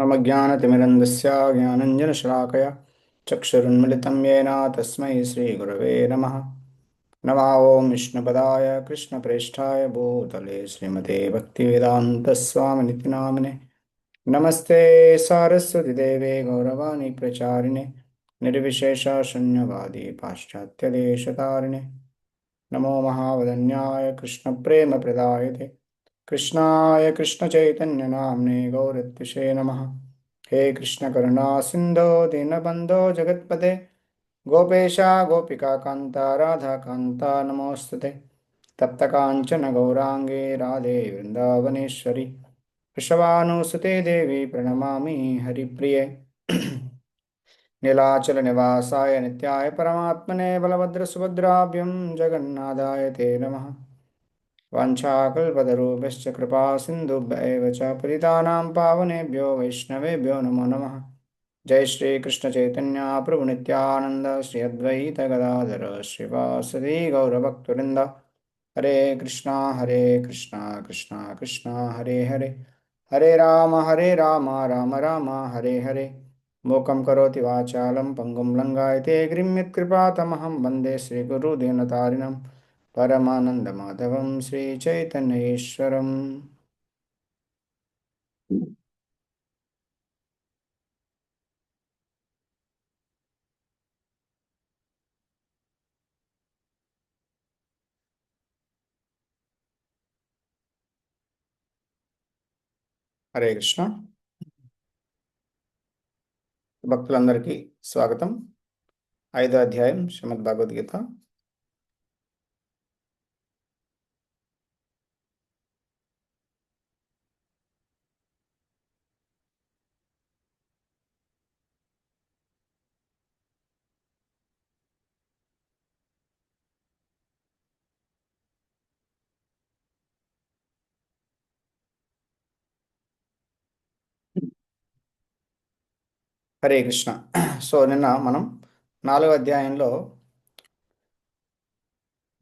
मम ज्ञानतिमिरन्दस्य ज्ञानञ्जनशलाकया चक्षुरुन्मिलितं येन तस्मै श्रीगुरवे नमः। नमः ॐ विष्णुपदाय कृष्णप्रेष्ठाय भूतले श्रीमते भक्तिवेदान्तस्वामिनिति नामिने। नमस्ते सारस्वतीदेवे गौरवाणी प्रचारिणे निर्विशेषशून्यवादी पाश्चात्यदेशतारिणे। नमो महावदन्याय कृष्णप्रेमप्रदायते कृष्णाय कृष्णचैतन्यनाम्ने गौरत्विषे नमः। हे कृष्णकरुणा सिन्धो दीनबन्धो जगत्पते गोपेशा गोपिकान्ता राधाकान्ता नमोऽस्तुते। तप्तकाञ्चन गौराङ्गे राधे वृन्दावनेश्वरि वृषभानुसुते देवी प्रणमामि हरिप्रिये। नीलाचलनिवासाय नित्याय परमात्मने बलभद्रसुभद्राभ्यं जगन्नाथाय ते नमः। वाञ्छाकल्पतरुभ्यश्च कृपा सिन्धुभ्य एव च पतितानां पावनेभ्यो वैष्णवेभ्यो नमो नमः। जय श्री कृष्ण चैतन्य प्रभु नित्यानंद श्री अद्वैत गदाधर श्रीवासदि गौरभक्तवृंद। हरे कृष्णा कृष्णा कृष्णा हरे हरे हरे राम राम राम हरे हरे। मूकं करोति वाचालं पङ्गुं लङ्घयते गिरिं यत्कृपातमहं वन्दे श्रीगुरुदीनतारिणं परमानन्दमाधवं श्रीचैतन्येश्वरम्। హరే కృష్ణ భక్తులందరికీ స్వాగతం। ఐదో అధ్యాయం శ్రీమద్ భగవద్గీత। హరే కృష్ణ। సో నిన్న మనం నాలుగో అధ్యాయంలో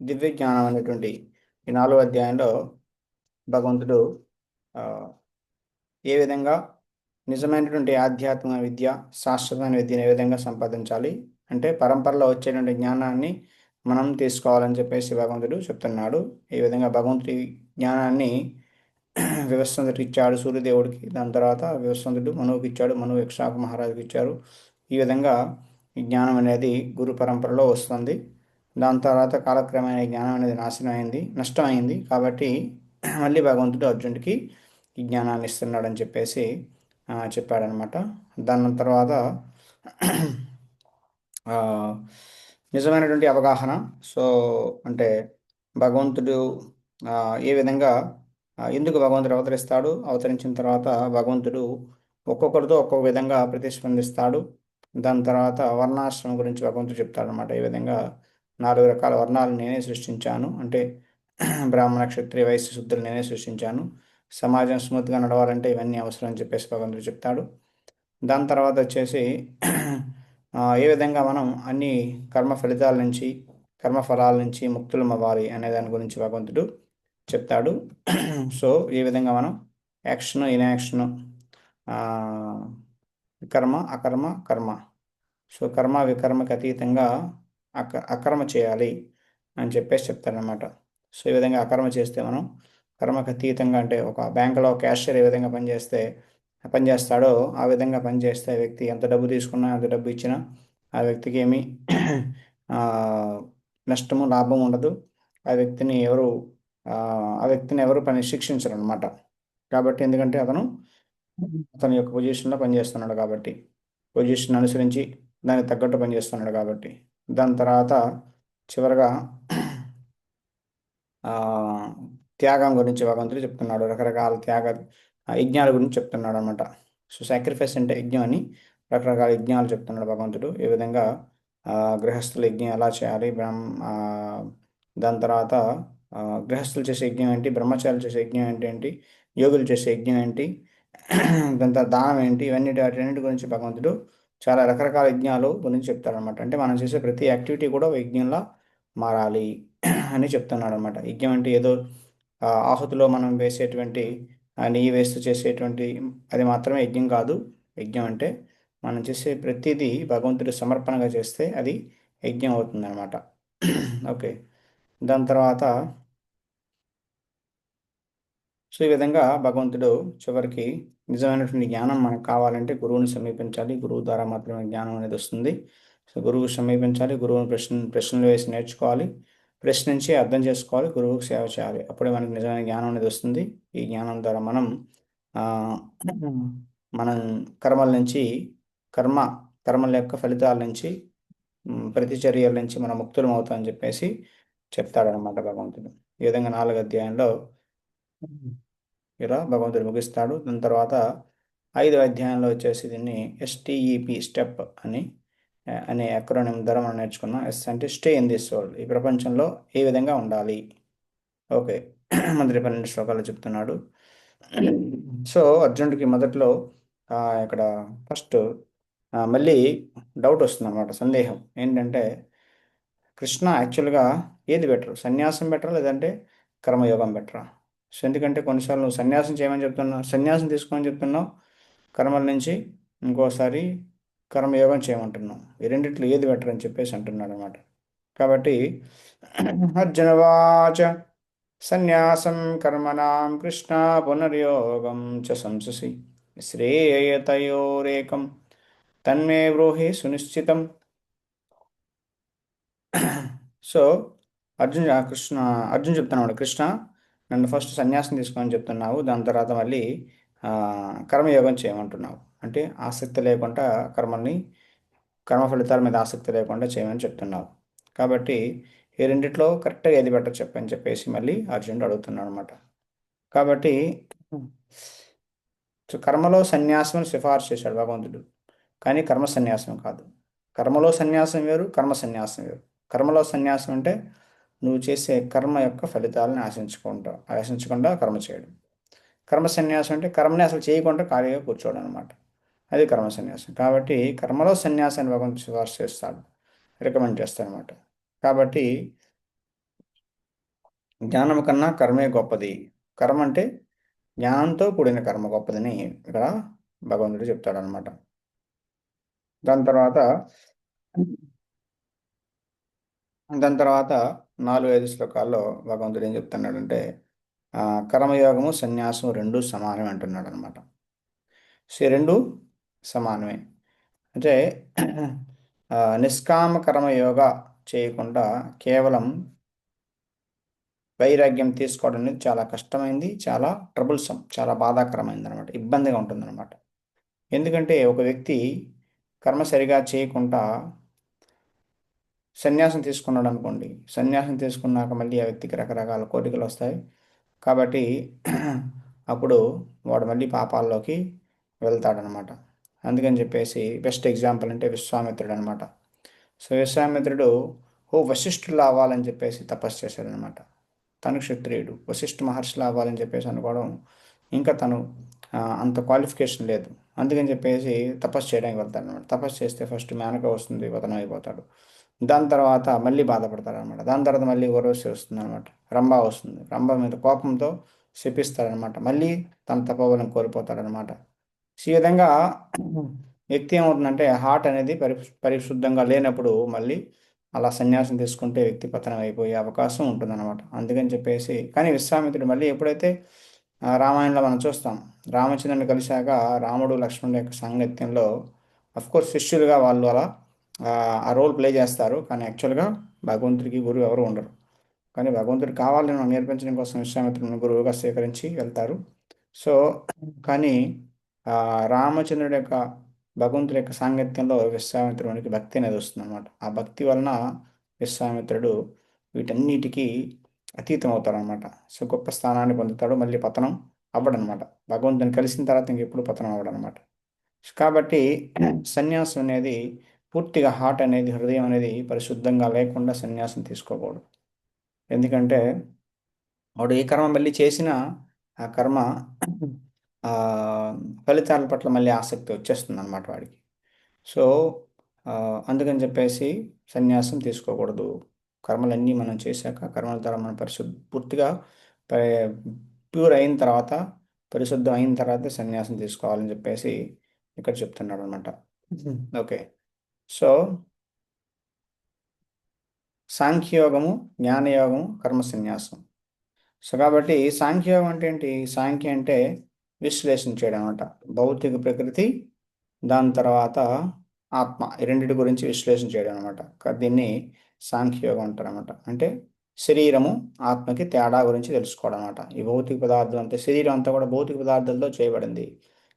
దివ్య జ్ఞానం అనేటువంటి ఈ నాలుగో అధ్యాయంలో భగవంతుడు ఆ, ఏ విధంగా నిజమైనటువంటి ఆధ్యాత్మిక విద్య శాశ్వతమైన విద్యను ఏ విధంగా సంపాదించాలి అంటే పరంపరలో వచ్చేటువంటి జ్ఞానాన్ని మనం తీసుకోవాలని చెప్పేసి భగవంతుడు చెప్తున్నాడు। ఈ విధంగా భగవంతుడి జ్ఞానాన్ని వివస్వంతుడికి ఇచ్చాడు సూర్యదేవుడికి, దాని తర్వాత వివస్వంతుడు మనువుకి ఇచ్చాడు, మనువు ఇక్ష్వాకు మహారాజుకి ఇచ్చారు। ఈ విధంగా ఈ జ్ఞానం అనేది గురు పరంపరలో వస్తుంది। దాని తర్వాత కాలక్రమేణా ఈ జ్ఞానం అనేది నాశనం అయింది, నష్టం అయింది। కాబట్టి మళ్ళీ భగవంతుడు అర్జునుడికి ఈ జ్ఞానాన్ని ఇస్తున్నాడని చెప్పేసి చెప్పాడనమాట। దాని తర్వాత ఆ, నిజమైనటువంటి అవగాహన। సో అంటే భగవంతుడు ఆ, ఏ విధంగా ఎందుకు భగవంతుడు అవతరిస్తాడు, అవతరించిన తర్వాత భగవంతుడు ఒక్కొక్కరితో ఒక్కొక్క విధంగా ప్రతిస్పందిస్తాడు। దాని తర్వాత వర్ణాశ్రమం గురించి భగవంతుడు చెప్తాడనమాట। ఈ విధంగా 4 రకాల వర్ణాలు నేనే సృష్టించాను, అంటే బ్రాహ్మణ క్షత్రియ వైశ్య శూద్రులు నేనే సృష్టించాను, సమాజం స్మూత్గా నడవాలంటే ఇవన్నీ అవసరం అని చెప్పేసి భగవంతుడు చెప్తాడు। దాని తర్వాత వచ్చేసి ఏ విధంగా మనం అన్ని కర్మ ఫలితాల నుంచి కర్మఫలాల నుంచి ముక్తులం అవ్వాలి అనే దాని గురించి భగవంతుడు చెప్తాడు। సో ఈ విధంగా మనం యాక్షన్ ఇన్యాక్షన్, వికర్మ అకర్మ కర్మ, సో కర్మ వికర్మకి అతీతంగా అకర్మ చేయాలి అని చెప్పేసి చెప్తారనమాట। సో ఈ విధంగా అకర్మ చేస్తే మనం కర్మకు అతీతంగా, అంటే ఒక బ్యాంకులో క్యాషియర్ ఏ విధంగా పనిచేస్తాడో ఆ విధంగా పనిచేస్తే ఆ వ్యక్తి ఎంత డబ్బు తీసుకున్నా ఎంత డబ్బు ఇచ్చినా ఆ వ్యక్తికి ఏమీ ఆ, నష్టము లాభం ఉండదు। ఆ వ్యక్తిని ఎవరు ఆ ఆ వ్యక్తిని ఎవరు శిక్షించరు అనమాట। కాబట్టి ఎందుకంటే అతని యొక్క పొజిషన్లో పనిచేస్తున్నాడు కాబట్టి, పొజిషన్ అనుసరించి దానికి తగ్గట్టు పనిచేస్తున్నాడు కాబట్టి। దాని తర్వాత చివరగా ఆ, త్యాగం గురించి భగవంతుడు చెప్తున్నాడు, రకరకాల యజ్ఞాల గురించి చెప్తున్నాడు అనమాట। సో సాక్రిఫైస్ అంటే యజ్ఞం అని రకరకాల యజ్ఞాలు చెప్తున్నాడు భగవంతుడు। ఏ విధంగా గృహస్థుల యజ్ఞం ఎలా చేయాలి, దాని తర్వాత ఆ, గృహస్థులు చేసే యజ్ఞం ఏంటి, బ్రహ్మచారులు చేసే యజ్ఞం ఏంటి, యోగులు చేసే యజ్ఞం ఏంటి, దాని తర్వాత దానం ఏంటి, ఇవన్నీ వాటి గురించి భగవంతుడు చాలా రకరకాల యజ్ఞాలు గురించి చెప్తాడనమాట। అంటే మనం చేసే ప్రతి యాక్టివిటీ కూడా ఒక యజ్ఞంలా మారాలి అని చెప్తున్నాడు అనమాట। యజ్ఞం అంటే ఏదో ఆహుతిలో మనం వేసేటువంటి ఆ నెయ్యి వేస్తూ చేసేటువంటి అది మాత్రమే యజ్ఞం కాదు. యజ్ఞం అంటే మనం చేసే ప్రతిదీ భగవంతుడి సమర్పణగా చేస్తే అది యజ్ఞం అవుతుందన్నమాట. ఓకే. దాని తర్వాత సో ఈ విధంగా భగవంతుడు చివరికి నిజమైనటువంటి జ్ఞానం మనకు కావాలంటే గురువుని సమీపించాలి. గురువు ద్వారా మాత్రమే జ్ఞానం అనేది వస్తుంది. సో గురువు సమీపించాలి. గురువుని ప్రశ్నలు వేసి నేర్చుకోవాలి. ప్రశ్నించి అర్థం చేసుకోవాలి. గురువుకు సేవ చేయాలి. అప్పుడే మనకి నిజమైన జ్ఞానం అనేది వస్తుంది. ఈ జ్ఞానం ద్వారా మనం ఆ, మనం కర్మల నుంచి కర్మ కర్మల యొక్క ఫలితాల నుంచి ప్రతిచర్యల నుంచి మనం ముక్తులం అవుతామని చెప్పేసి చెప్తాడనమాట భగవంతుడు. ఈ విధంగా 4వ అధ్యాయంలో ఇలా భగవంతుడు ముగిస్తాడు. దాని తర్వాత 5వ అధ్యాయంలో వచ్చేసి దీన్ని STEP స్టెప్ అని అనే అక్రోనిం ద్వారా మనం నేర్చుకున్నాం. ఎస్ అంటే స్టే ఇన్ దిస్ వరల్డ్, ఈ ప్రపంచంలో ఏ విధంగా ఉండాలి. ఓకే. మొదటి 12 శ్లోకాలు చెప్తున్నాడు. సో అర్జునుడికి మొదట్లో ఇక్కడ ఫస్ట్ మళ్ళీ డౌట్ వస్తుంది అనమాట, సందేహం ఏంటంటే కృష్ణ యాక్చువల్గా ఏది బెటర్, సన్యాసం బెటరా లేదంటే కర్మయోగం బెటరా? సో ఎందుకంటే కొన్నిసార్లు నువ్వు సన్యాసం చేయమని చెప్తున్నావు, సన్యాసం తీసుకోమని చెప్తున్నావు కర్మల నుంచి, ఇంకోసారి కర్మయోగం చేయమంటున్నావు. ఈ రెండిట్లో ఏది బెటర్ అని చెప్పేసి అంటున్నాడు అనమాట. కాబట్టి అర్జునవాచ సన్యాసం కర్మణాం కృష్ణ పునర్యోగం చ సంససి శ్రేయతయోరేకం తన్మే బ్రూహి సునిశ్చితం. సో అర్జున్ చెప్తున్నాడు, కృష్ణ నన్ను ఫస్ట్ సన్యాసం తీసుకొని చెప్తున్నావు, దాని తర్వాత మళ్ళీ ఆ, కర్మయోగం చేయమంటున్నావు. అంటే ఆసక్తి లేకుండా కర్మ ఫలితాల మీద ఆసక్తి లేకుండా చేయమని చెప్తున్నావు. కాబట్టి ఈ రెండిట్లో కరెక్ట్గా ఏది బెటర్ చెప్పని చెప్పేసి మళ్ళీ అర్జునుడు అడుగుతున్నాడు అనమాట. కాబట్టి సో కర్మలో సన్యాసం సిఫార్సు చేశాడు భగవంతుడు, కానీ కర్మ సన్యాసం కాదు. కర్మలో సన్యాసం వేరు, కర్మ సన్యాసం వేరు. కర్మలో సన్యాసం అంటే నువ్వు చేసే కర్మ యొక్క ఫలితాలను ఆశించకుండా కర్మ చేయడం. కర్మ సన్యాసం అంటే కర్మని అసలు చేయకుండా ఖాళీగా కూర్చోవడం అనమాట. అది కర్మ సన్యాసం. కాబట్టి కర్మలో సన్యాసాన్ని భగవంతుడు సిఫార్సు చేస్తాడు, రికమెండ్ చేస్తాడు అనమాట. కాబట్టి జ్ఞానం కన్నా కర్మే గొప్పది. కర్మ అంటే జ్ఞానంతో కూడిన కర్మ గొప్పదని ఇక్కడ భగవంతుడు చెప్తాడనమాట. దాని తర్వాత దాని తర్వాత 4-5 శ్లోకాల్లో భగవంతుడు ఏం చెప్తున్నాడంటే ఆ, కర్మయోగము సన్యాసం రెండు సమానమే అంటున్నాడు అనమాట. సో ఈ రెండు సమానమే అంటే నిష్కామ కర్మయోగ చేయకుండా కేవలం వైరాగ్యం తీసుకోవడం అనేది చాలా కష్టమైంది, చాలా ట్రబుల్సమ్, చాలా బాధాకరమైంది అనమాట, ఇబ్బందిగా ఉంటుందన్నమాట. ఎందుకంటే ఒక వ్యక్తి కర్మ సరిగా చేయకుండా సన్యాసం తీసుకున్నాడు అనుకోండి, సన్యాసం తీసుకున్నాక మళ్ళీ ఆ వ్యక్తికి రకరకాల కోరికలు వస్తాయి. కాబట్టి అప్పుడు వాడు మళ్ళీ పాపాల్లోకి వెళ్తాడనమాట. అందుకని చెప్పేసి బెస్ట్ ఎగ్జాంపుల్ అంటే విశ్వామిత్రుడు అనమాట. సో విశ్వామిత్రుడు వశిష్ఠులు అవ్వాలని చెప్పేసి తపస్సు చేశాడనమాట. తను క్షత్రియుడు, వశిష్ఠ మహర్షిలా అవ్వాలని చెప్పేసి అనుకోవడం, ఇంకా తను అంత క్వాలిఫికేషన్ లేదు. అందుకని చెప్పేసి తపస్సు చేయడానికి వెళ్తాడు అనమాట. తపస్సు చేస్తే ఫస్ట్ మేనక వస్తుంది, పతనం అయిపోతాడు. దాని తర్వాత మళ్ళీ బాధపడతాడు అనమాట. దాని తర్వాత మళ్ళీ ఊర్వశి వస్తుంది అనమాట, రంభ వస్తుంది. రంభ మీద కోపంతో శపిస్తాడనమాట, మళ్ళీ తన తపోబలం కోల్పోతాడనమాట. ఈ విధంగా వ్యక్తి ఏమవుతుందంటే హార్ట్ అనేది పరిశుద్ధంగా లేనప్పుడు మళ్ళీ అలా సన్యాసం తీసుకుంటే వ్యక్తి పతనం అయిపోయే అవకాశం ఉంటుందన్నమాట. అందుకని చెప్పేసి కానీ విశ్వామిత్రుడు మళ్ళీ ఎప్పుడైతే రామాయణంలో మనం చూస్తాం, రామచంద్రుని కలిశాక రాముడు లక్ష్మణుడి యొక్క సాంగత్యంలో కోర్స్ శిష్యులుగా వాళ్ళు అలా ఆ ఆ రోల్ ప్లే చేస్తారు. కానీ యాక్చువల్గా భగవంతుడికి గురువు ఎవరు ఉండరు. కానీ భగవంతుడు కావాలని మనం నేర్పించడం కోసం విశ్వామిత్రుని గురువుగా స్వీకరించి వెళ్తారు. సో కానీ రామచంద్రుడి యొక్క భగవంతుడి యొక్క సాంగత్యంలో విశ్వామిత్రునికి భక్తి అనేది వస్తుంది అనమాట. ఆ భక్తి వలన విశ్వామిత్రుడు వీటన్నిటికీ అతీతం అవుతాడనమాట. సో గొప్ప స్థానాన్ని పొందుతాడు, మళ్ళీ పతనం అవ్వడనమాట. భగవంతుని కలిసిన తర్వాత ఇంకెప్పుడు పతనం అవ్వడనమాట. కాబట్టి సన్యాసం అనేది పూర్తిగా హార్ట్ అనేది, హృదయం అనేది పరిశుద్ధంగా లేకుండా సన్యాసం తీసుకోకూడదు. ఎందుకంటే వాడు ఏ కర్మ మళ్ళీ చేసినా ఆ కర్మ ఆ, ఫలితాల పట్ల మళ్ళీ ఆసక్తి వచ్చేస్తుంది అనమాట వాడికి. సో ఆ, అందుకని చెప్పేసి సన్యాసం తీసుకోకూడదు. కర్మలన్నీ మనం చేశాక కర్మల ద్వారా మనం పూర్తిగా ప్యూర్ అయిన తర్వాత పరిశుద్ధం అయిన తర్వాత సన్యాసం తీసుకోవాలని చెప్పేసి ఇక్కడ చెప్తున్నాడు అనమాట. ఓకే. సో సాంఖ్యయోగము, జ్ఞానయోగము, కర్మ సన్యాసం. సో కాబట్టి సాంఖ్యయోగం అంటే ఏంటి? సాంఖ్య అంటే విశ్లేషణ చేయడం అనమాట. భౌతిక ప్రకృతి, దాని తర్వాత ఆత్మ, ఈ రెండిటి గురించి విశ్లేషణ చేయడం అనమాట. దీన్ని సాంఖ్యయోగం అంటారు అనమాట. అంటే శరీరము ఆత్మకి తేడా గురించి తెలుసుకోవడం అనమాట. ఈ భౌతిక పదార్థం అంతా, శరీరం అంతా కూడా భౌతిక పదార్థాలతో చేయబడింది.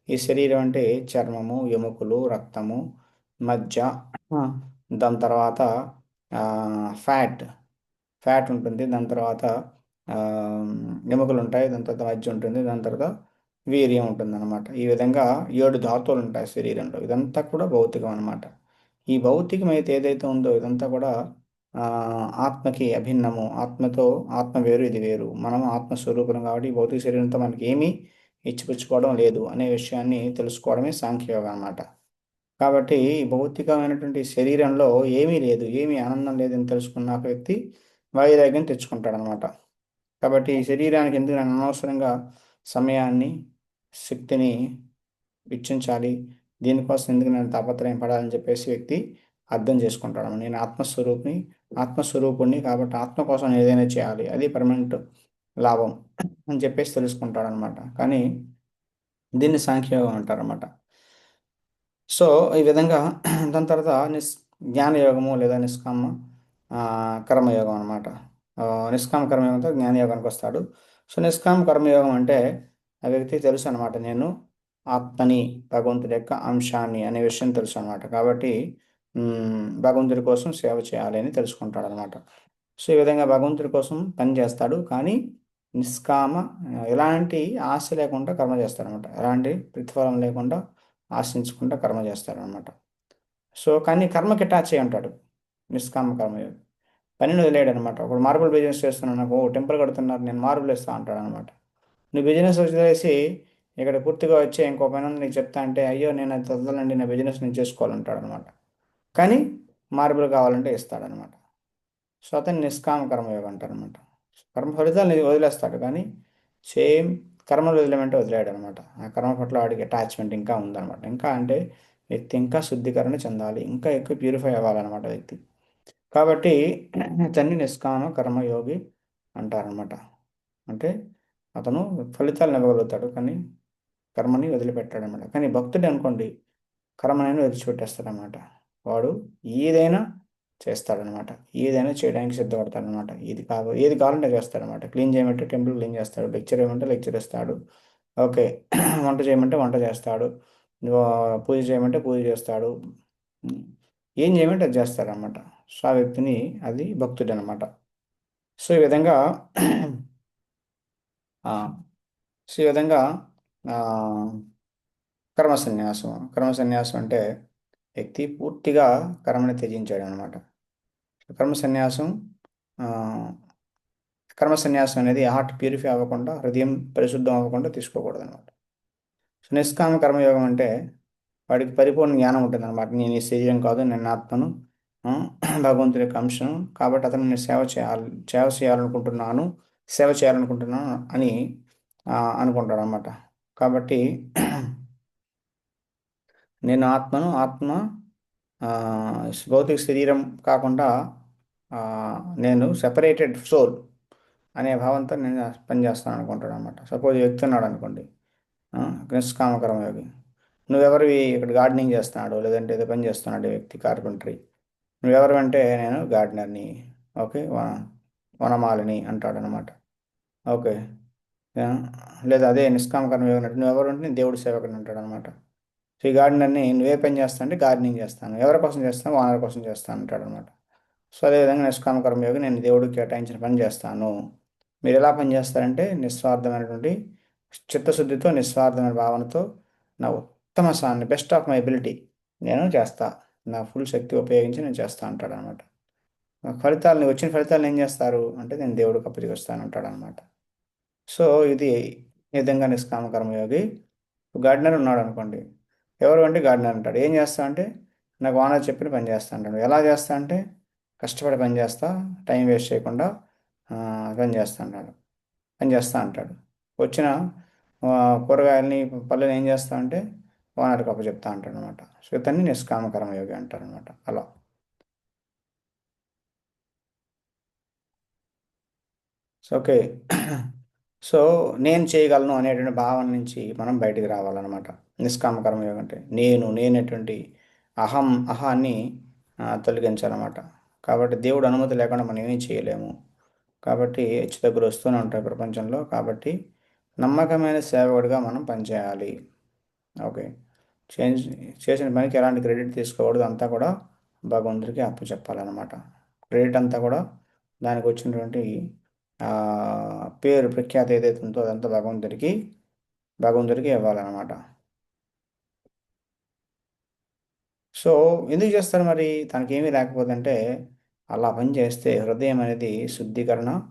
ఈ శరీరం అంటే చర్మము, ఎముకలు, రక్తము, మజ్జ, ఆ, దాని తర్వాత ఫ్యాట్, ఫ్యాట్ ఉంటుంది. దాని తర్వాత ఆ, ఎముకలు ఉంటాయి. దాని తర్వాత మజ్జ ఉంటుంది. దాని తర్వాత వీర్యం ఉంటుంది అనమాట. ఈ విధంగా 7 ధాతువులు ఉంటాయి శరీరంలో. ఇదంతా కూడా భౌతికం అనమాట. ఈ భౌతికం అయితే ఏదైతే ఉందో ఇదంతా కూడా ఆ, ఆత్మకి అభిన్నము. ఆత్మతో, ఆత్మ వేరు, ఇది వేరు. మనం ఆత్మస్వరూపం కాబట్టి ఈ భౌతిక శరీరంతో మనకి ఏమీ ఇచ్చిపుచ్చుకోవడం లేదు అనే విషయాన్ని తెలుసుకోవడమే సాంఖ్యయోగం అనమాట. కాబట్టి ఈ భౌతికమైనటువంటి శరీరంలో ఏమీ లేదు, ఏమీ ఆనందం లేదని తెలుసుకున్న ఒక వ్యక్తి వైరాగ్యం తెచ్చుకుంటాడనమాట. కాబట్టి ఈ శరీరానికి ఎందుకు నేను అనవసరంగా సమయాన్ని, శక్తిని వెచ్చించాలి, దీనికోసం ఎందుకు నేను తాపత్రయం పడాలని చెప్పేసి వ్యక్తి అర్థం చేసుకుంటాడు. నేను ఆత్మస్వరూపుణ్ణి కాబట్టి ఆత్మ కోసం నేను ఏదైనా చేయాలి, అది పర్మనెంట్ లాభం అని చెప్పేసి తెలుసుకుంటాడు అనమాట. కానీ దీన్ని సాంఖ్యయోగం అంటారన్నమాట. సో ఈ విధంగా దాని తర్వాత జ్ఞానయోగము లేదా నిష్కామ ఆ, కర్మయోగం అనమాట. నిష్కామ కర్మయోగంతో జ్ఞానయోగానికి వస్తాడు. సో నిష్కామ కర్మయోగం అంటే ఆ వ్యక్తికి తెలుసు అనమాట, నేను ఆత్మని, భగవంతుడి యొక్క అంశాన్ని అనే విషయం తెలుసు అనమాట. కాబట్టి భగవంతుడి కోసం సేవ చేయాలి అని తెలుసుకుంటాడు అనమాట. సో ఈ విధంగా భగవంతుడి కోసం పని చేస్తాడు, కానీ నిష్కామ, ఎలాంటి ఆశ లేకుండా కర్మ చేస్తాడనమాట. ఎలాంటి ప్రతిఫలం లేకుండా ఆశించకుండా కర్మ చేస్తాడనమాట. సో కానీ కర్మకి అటాచ్ అయి ఉంటాడు నిష్కామ కర్మయోగి. పనిని వదిలేయడు అనమాట. ఒకడు మార్బుల్ బిజినెస్ చేస్తున్నాను, నాకు టెంపుల్ కడుతున్నారు, నేను మార్బుల్ ఇస్తా అంటాడు అనమాట. నువ్వు బిజినెస్ వదిలేసి ఇక్కడ పూర్తిగా వచ్చి ఇంకో పని ఉంది నీకు చెప్తా అంటే, అయ్యో నేను అది వదలండి, నా బిజినెస్ నేను చేసుకోవాలంటాడు అనమాట. కానీ మార్బుల్ కావాలంటే ఇస్తాడనమాట. సో అతన్ని నిష్కామ కర్మయోగం అంటారనమాట. కర్మ ఫలితాలు వదిలేస్తాడు, కానీ సేమ్ కర్మలు వదిలేమంటే వదిలేడు అనమాట. ఆ కర్మ పట్ల వాడికి అటాచ్మెంట్ ఇంకా ఉందన్నమాట. ఇంకా అంటే వ్యక్తి ఇంకా శుద్ధీకరణ చెందాలి, ఇంకా ఎక్కువ ప్యూరిఫై అవ్వాలన్నమాట వ్యక్తి. కాబట్టి అతన్ని నిష్కామ కర్మయోగి అంటారనమాట. అంటే అతను ఫలితాలను ఇవ్వగలుగుతాడు, కానీ కర్మని వదిలిపెట్టాడనమాట. కానీ భక్తుడు అనుకోండి, కర్మనైనా విడిచిపెట్టేస్తాడనమాట. వాడు ఏదైనా చేస్తాడనమాట. ఏదైనా చేయడానికి సిద్ధపడతాడనమాట. ఏది కావాలంటే చేస్తాడనమాట. క్లీన్ చేయమంటే టెంపుల్ క్లీన్ చేస్తాడు, లెక్చర్ చేయమంటే లెక్చర్ ఇస్తాడు. ఓకే. వంట చేయమంటే వంట చేస్తాడు, పూజ చేయమంటే పూజ చేస్తాడు. ఏం చేయమంటే అది చేస్తాడనమాట. సో ఆ వ్యక్తిని, అది భక్తుడు అనమాట. సో ఈ విధంగా ఆ, సో ఈ విధంగా ఆ, కర్మ సన్యాసం అంటే వ్యక్తి పూర్తిగా కర్మని త్యజించాడు అనమాట. కర్మ సన్యాసం ఆ, కర్మ సన్యాసం అనేది హార్ట్ ప్యూరిఫై అవ్వకుండా, హృదయం పరిశుద్ధం అవ్వకుండా తీసుకోకూడదు అనమాట. సో నిష్కామ కర్మయోగం అంటే వాడికి పరిపూర్ణ జ్ఞానం ఉంటుంది అనమాట. నేను ఈ శరీరం కాదు, నేను ఆత్మను, ఆ, భగవంతుడి యొక్క అంశం కాబట్టి అతను నేను సేవ చేయాలనుకుంటున్నాను, సేవ చేయాలనుకుంటున్నాను అని అనుకుంటాడు అనమాట. కాబట్టి నేను ఆత్మను, ఆత్మ ఆ, భౌతిక శరీరం కాకుండా ఆ, నేను సెపరేటెడ్ సోల్ అనే భావంతో నేను పనిచేస్తాను అనుకుంటాడు అనమాట. సపోజ్ వ్యక్తి ఉన్నాడు అనుకోండి, ఆ, నిష్కామకర్మయోగి. నువ్వెవరివి, ఇక్కడ గార్డెనింగ్ చేస్తున్నాడు లేదంటే ఏదో పని చేస్తున్నాడు ఈ వ్యక్తి, కార్పెంటరీ. నువ్వెవరు అంటే నేను గార్డెనర్ని, ఓకే, వనమాలిని అంటాడు అనమాట. ఓకే. ఆ, లేదా అదే నిష్కామ కర్మయోగి అంటే నువ్వెవరు అంటే నేను దేవుడి సేవకుని అంటాడు అనమాట. సో ఈ గార్డెనర్ని నువ్వే పని చేస్తా అంటే గార్డెనింగ్ చేస్తాను, ఎవరి కోసం చేస్తాను, ఓనర్ కోసం చేస్తాను అంటాడు అనమాట. సో అదేవిధంగా నిష్కామ కర్మయోగి, నేను దేవుడికి కేటాయించిన పని చేస్తాను. మీరు ఎలా పని చేస్తారంటే నిస్వార్థమైనటువంటి చిత్తశుద్ధితో, నిస్వార్థమైన భావనతో, నా ఉత్తమ సాన్ని, బెస్ట్ ఆఫ్ మై ఎబిలిటీ నేను చేస్తా, నా ఫుల్ శక్తి ఉపయోగించి నేను చేస్తా అంటాడు అనమాట. ఫలితాలను, వచ్చిన ఫలితాలను ఏం చేస్తారు అంటే నేను దేవుడికి అప్పచెప్తాను అంటాడు అనమాట. సో ఇది ఈ విధంగా నిష్కామ కర్మయోగి. గార్డెనర్ ఉన్నాడు అనుకోండి, ఎవరు అంటే గార్డెనర్ అంటాడు. ఏం చేస్తా అంటే నాకు ఓనర్ చెప్పిన పని చేస్తా అంటాడు. ఎలా చేస్తా అంటే కష్టపడి పని చేస్తా, టైం వేస్ట్ చేయకుండా పని చేస్తా అంటాడు, పని చేస్తా అంటాడు. వచ్చిన కూరగాయలని పళ్ళని ఏం చేస్తా అంటే ఓనర్కి అప్పచెప్తా అంటాడు అనమాట. సో ఇతన్ని నిష్కామ కర్మయోగి అంటారు అనమాట. అలా. So okay. సో నేను చేయగలను అనేటువంటి భావన నుంచి మనం బయటికి రావాలన్నమాట. నిష్కామ కర్మయోగం అంటే నేనటువంటి అహాన్ని తొలగించాలన్నమాట. కాబట్టి దేవుడు అనుమతి లేకుండా మనం ఏమీ చేయలేము. కాబట్టి హెచ్చుతగ్గులు వస్తూనే ఉంటాయి ప్రపంచంలో. కాబట్టి నమ్మకమైన సేవకుడిగా మనం పనిచేయాలి. ఓకే. చేంజ్ చేసిన పనికి ఎలాంటి క్రెడిట్ తీసుకోకూడదు. అంతా కూడా భగవంతుడికి అప్పచెప్పాలన్నమాట. క్రెడిట్ అంతా కూడా దానికి వచ్చినటువంటి ఆ, పేరు ప్రఖ్యాతి ఏదైతే ఉందో అదంతా భగవంతుడికి ఇవ్వాలన్నమాట. సో ఎందుకు చేస్తారు మరి? తనకేమీ లేకపోతే అలా పని చేస్తే హృదయం అనేది శుద్ధీకరణ